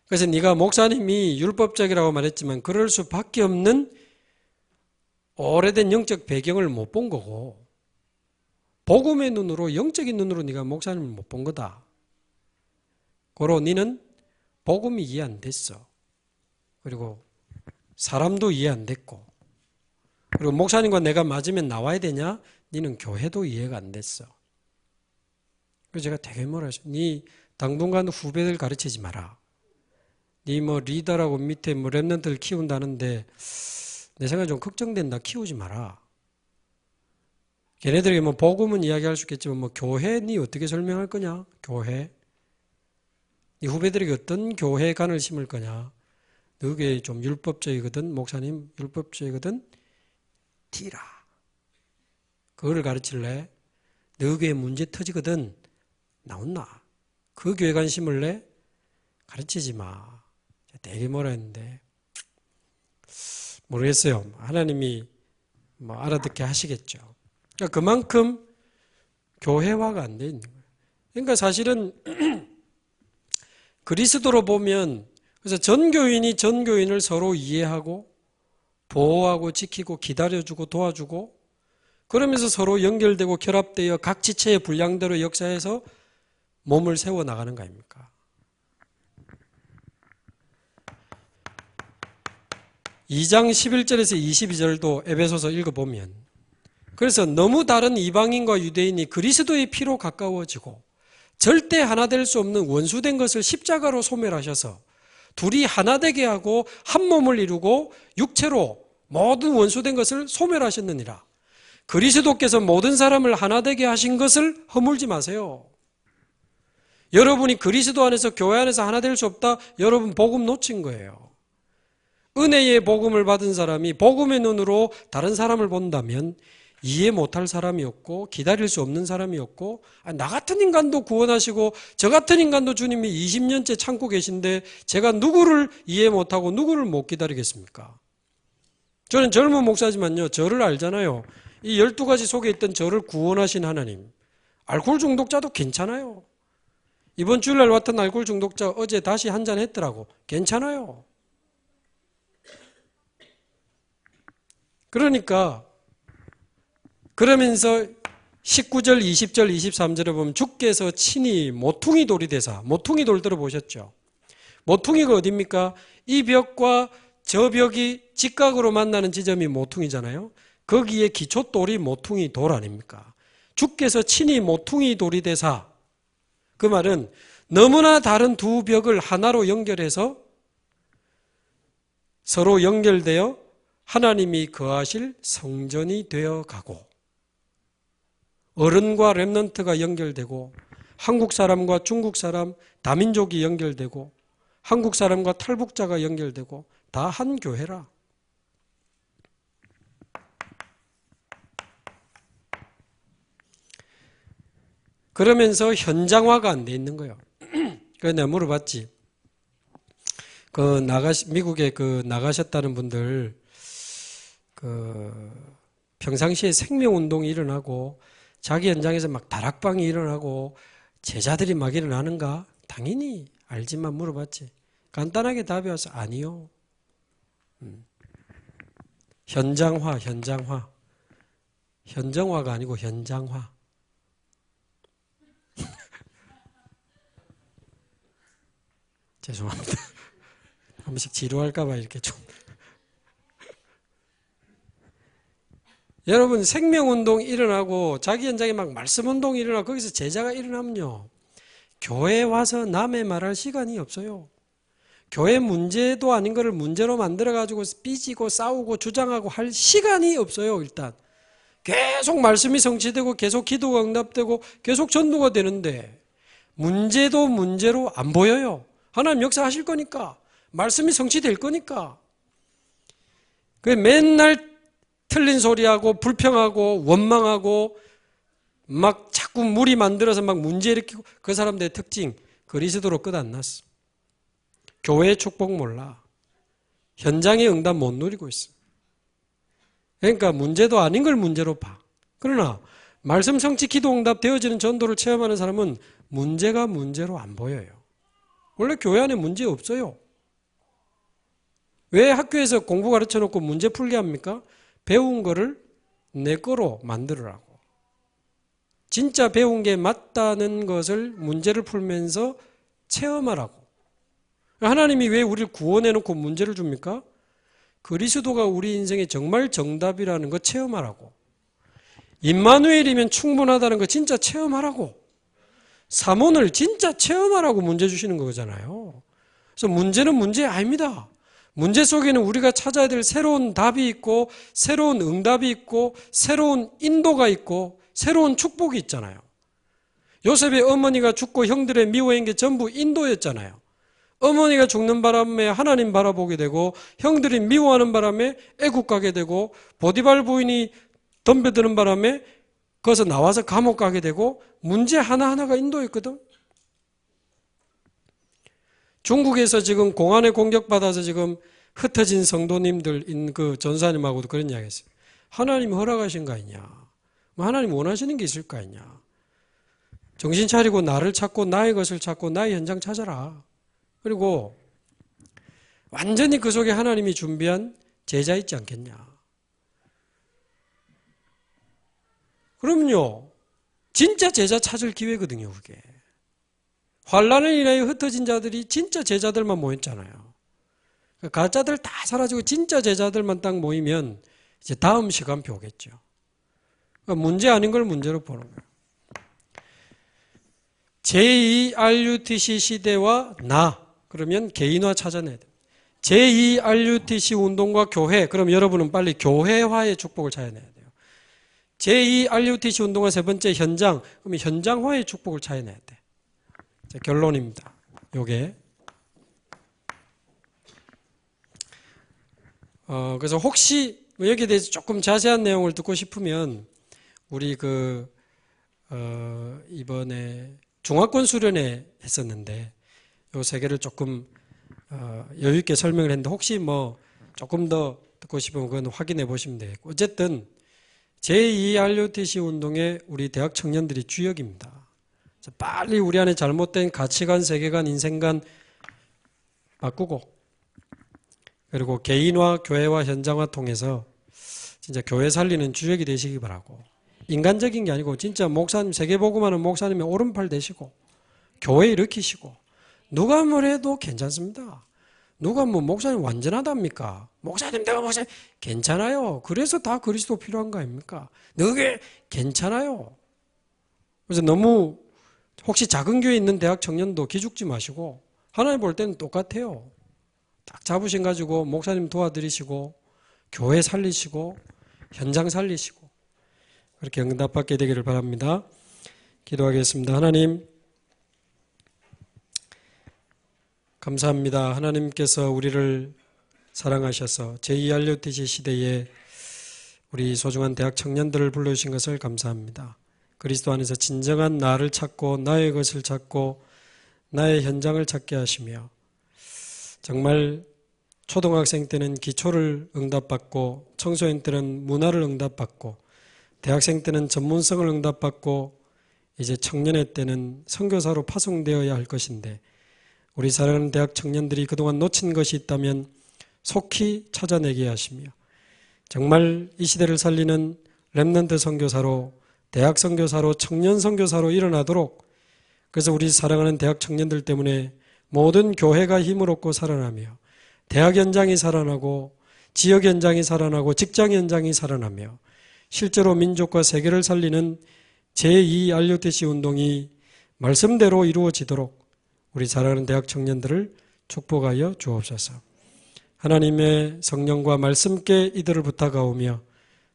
그래서 네가 목사님이 율법적이라고 말했지만 그럴 수밖에 없는 오래된 영적 배경을 못 본 거고 복음의 눈으로 영적인 눈으로 네가 목사님을 못 본 거다. 고로 너는 복음이 이해 안 됐어. 그리고 사람도 이해 안 됐고 그리고 목사님과 내가 맞으면 나와야 되냐? 너는 교회도 이해가 안 됐어. 그래서 제가 되게 뭐라 했어요. 네 당분간 후배들 가르치지 마라. 네 뭐 리더라고 밑에 뭐 랩런트를 키운다는데 내 생각에 좀 걱정된다. 키우지 마라. 걔네들에게 뭐 복음은 이야기할 수 있겠지만 뭐 교회 니 어떻게 설명할 거냐? 교회. 네 후배들에게 어떤 교회관을 심을 거냐? 너게 좀 율법적이거든, 목사님 율법적이거든, 티라. 그거를 가르칠래? 너 교회 문제 터지거든, 나온나? 그 교회관 심을래? 가르치지 마. 되게 뭐라 했는데 모르겠어요. 하나님이 뭐 알아듣게 하시겠죠. 그러니까 그만큼 교회화가 안 돼 있는 거예요. 그러니까 사실은 그리스도로 보면 그래서 전교인이 전교인을 서로 이해하고 보호하고 지키고 기다려주고 도와주고 그러면서 서로 연결되고 결합되어 각 지체의 분량대로 역사해서 몸을 세워나가는 거 아닙니까? 2장 11절에서 22절도 에베소서 읽어보면 그래서 너무 다른 이방인과 유대인이 그리스도의 피로 가까워지고 절대 하나 될 수 없는 원수된 것을 십자가로 소멸하셔서 둘이 하나 되게 하고 한 몸을 이루고 육체로 모든 원수된 것을 소멸하셨느니라. 그리스도께서 모든 사람을 하나 되게 하신 것을 허물지 마세요. 여러분이 그리스도 안에서 교회 안에서 하나 될 수 없다. 여러분 복음 놓친 거예요. 은혜의 복음을 받은 사람이 복음의 눈으로 다른 사람을 본다면 이해 못할 사람이 없고 기다릴 수 없는 사람이 없고 나 같은 인간도 구원하시고 저 같은 인간도 주님이 20년째 참고 계신데 제가 누구를 이해 못하고 누구를 못 기다리겠습니까? 저는 젊은 목사지만요. 저를 알잖아요. 이 12가지 속에 있던 저를 구원하신 하나님. 알코올 중독자도 괜찮아요. 이번 주일날 왔던 알코올 중독자 어제 다시 한잔 했더라고. 괜찮아요. 그러니까 그러면서 19절, 20절, 23절에 보면 주께서 친히 모퉁이 돌이 되사 모퉁이 돌 들어보셨죠? 모퉁이가 어디입니까? 이 벽과 저 벽이 직각으로 만나는 지점이 모퉁이잖아요. 거기에 기초돌이 모퉁이 돌 아닙니까? 주께서 친히 모퉁이 돌이 되사 그 말은 너무나 다른 두 벽을 하나로 연결해서 서로 연결되어 하나님이 거하실 성전이 되어 가고 어른과 렘넌트가 연결되고 한국 사람과 중국 사람, 다민족이 연결되고 한국 사람과 탈북자가 연결되고 다 한 교회라. 그러면서 현장화가 안 돼 있는 거예요. 그래서 내가 물어봤지. 미국에 나가셨다는 분들, 평상시에 생명운동이 일어나고, 자기 현장에서 막 다락방이 일어나고, 제자들이 막 일어나는가? 당연히 알지만 물어봤지. 간단하게 답이 와서 아니요. 현장화. 현정화가 아니고 현장화. 죄송합니다. 한 번씩 지루할까봐 이렇게 좀. 여러분 생명운동 일어나고 자기 현장에 막 말씀운동이 일어나고 거기서 제자가 일어나면요. 교회에 와서 남의 말할 시간이 없어요. 교회 문제도 아닌 거를 문제로 만들어가지고 삐지고 싸우고 주장하고 할 시간이 없어요. 일단 계속 말씀이 성취되고 계속 기도가 응답되고 계속 전도가 되는데 문제도 문제로 안 보여요. 하나님 역사하실 거니까 말씀이 성취될 거니까 맨날 틀린 소리하고 불평하고 원망하고 막 자꾸 무리 만들어서 막 문제 일으키고 그 사람들의 특징 그리스도로 끝 안 났어. 교회의 축복 몰라. 현장의 응답 못 누리고 있어. 그러니까 문제도 아닌 걸 문제로 봐. 그러나 말씀 성취 기도 응답 되어지는 전도를 체험하는 사람은 문제가 문제로 안 보여요. 원래 교회 안에 문제 없어요. 왜 학교에서 공부 가르쳐 놓고 문제 풀게 합니까? 배운 거를 내 거로 만들으라고. 진짜 배운 게 맞다는 것을 문제를 풀면서 체험하라고. 하나님이 왜 우리를 구원해 놓고 문제를 줍니까? 그리스도가 우리 인생의 정말 정답이라는 거 체험하라고. 임마누엘이면 충분하다는 거 진짜 체험하라고. 사몬을 진짜 체험하라고 문제 주시는 거잖아요. 그래서 문제는 문제 아닙니다. 문제 속에는 우리가 찾아야 될 새로운 답이 있고 새로운 응답이 있고 새로운 인도가 있고 새로운 축복이 있잖아요. 요셉의 어머니가 죽고 형들의 미워한 게 전부 인도였잖아요. 어머니가 죽는 바람에 하나님 바라보게 되고 형들이 미워하는 바람에 애국 가게 되고 보디발 부인이 덤벼드는 바람에 거기서 나와서 감옥 가게 되고 문제 하나하나가 인도였거든. 중국에서 지금 공안에 공격받아서 지금 흩어진 성도님들, 그 전사님하고도 그런 이야기 했어요. 하나님이 허락하신 거 아니냐. 하나님 원하시는 게 있을 거 아니냐. 정신 차리고 나를 찾고 나의 것을 찾고 나의 현장 찾아라. 그리고 완전히 그 속에 하나님이 준비한 제자 있지 않겠냐. 그럼요. 진짜 제자 찾을 기회거든요, 그게. 환난을 인하여 흩어진 자들이 진짜 제자들만 모였잖아요. 가짜들 다 사라지고 진짜 제자들만 딱 모이면 이제 다음 시간표 오겠죠. 그러니까 문제 아닌 걸 문제로 보는 거예요. 제2RUTC 시대와 나, 그러면 개인화 찾아내야 돼요. 제2RUTC 운동과 교회, 그럼 여러분은 빨리 교회화의 축복을 찾아내야 돼요. 제2RUTC 운동과 세 번째 현장, 그러면 현장화의 축복을 찾아내야 돼. 자, 결론입니다. 요게. 그래서 혹시 여기에 대해서 조금 자세한 내용을 듣고 싶으면 우리 이번에 중화권 수련회 했었는데 요 세 개를 조금 여유 있게 설명을 했는데 혹시 뭐 조금 더 듣고 싶으면 그건 확인해 보시면 되겠고 어쨌든 제2RUTC 운동의 우리 대학 청년들이 주역입니다. 빨리 우리 안에 잘못된 가치관, 세계관, 인생관 바꾸고 그리고 개인화, 교회화, 현장화 통해서 진짜 교회 살리는 주역이 되시기 바라고 인간적인 게 아니고 진짜 목사님, 세계복음하는 목사님의 오른팔 되시고 교회 일으키시고 누가 뭐래도 괜찮습니다. 누가 뭐 목사님 완전하답니까? 목사님 내가 목사님 괜찮아요. 그래서 다 그리스도 필요한 거 아닙니까? 너게 괜찮아요. 그래서 너무 혹시 작은 교회에 있는 대학 청년도 기죽지 마시고 하나님 볼 때는 똑같아요. 딱 잡으신 가지고 목사님 도와드리시고 교회 살리시고 현장 살리시고 그렇게 응답받게 되기를 바랍니다. 기도하겠습니다. 하나님 감사합니다. 하나님께서 우리를 사랑하셔서 제2RUTC 시대에 우리 소중한 대학 청년들을 불러주신 것을 감사합니다. 그리스도 안에서 진정한 나를 찾고 나의 것을 찾고 나의 현장을 찾게 하시며 정말 초등학생 때는 기초를 응답받고 청소년 때는 문화를 응답받고 대학생 때는 전문성을 응답받고 이제 청년의 때는 선교사로 파송되어야 할 것인데 우리 사랑하는 대학 청년들이 그동안 놓친 것이 있다면 속히 찾아내게 하시며 정말 이 시대를 살리는 렘넌트 선교사로 대학 선교사로 청년 선교사로 일어나도록 그래서 우리 사랑하는 대학 청년들 때문에 모든 교회가 힘을 얻고 살아나며 대학 현장이 살아나고 지역 현장이 살아나고 직장 현장이 살아나며 실제로 민족과 세계를 살리는 제2RUTC 운동이 말씀대로 이루어지도록 우리 사랑하는 대학 청년들을 축복하여 주옵소서. 하나님의 성령과 말씀께 이들을 부탁하오며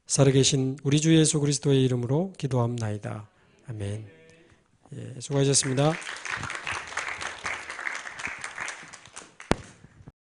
살아계신 우리 주 예수 그리스도의 이름으로 기도합나이다. 아멘. 수고하셨습니다.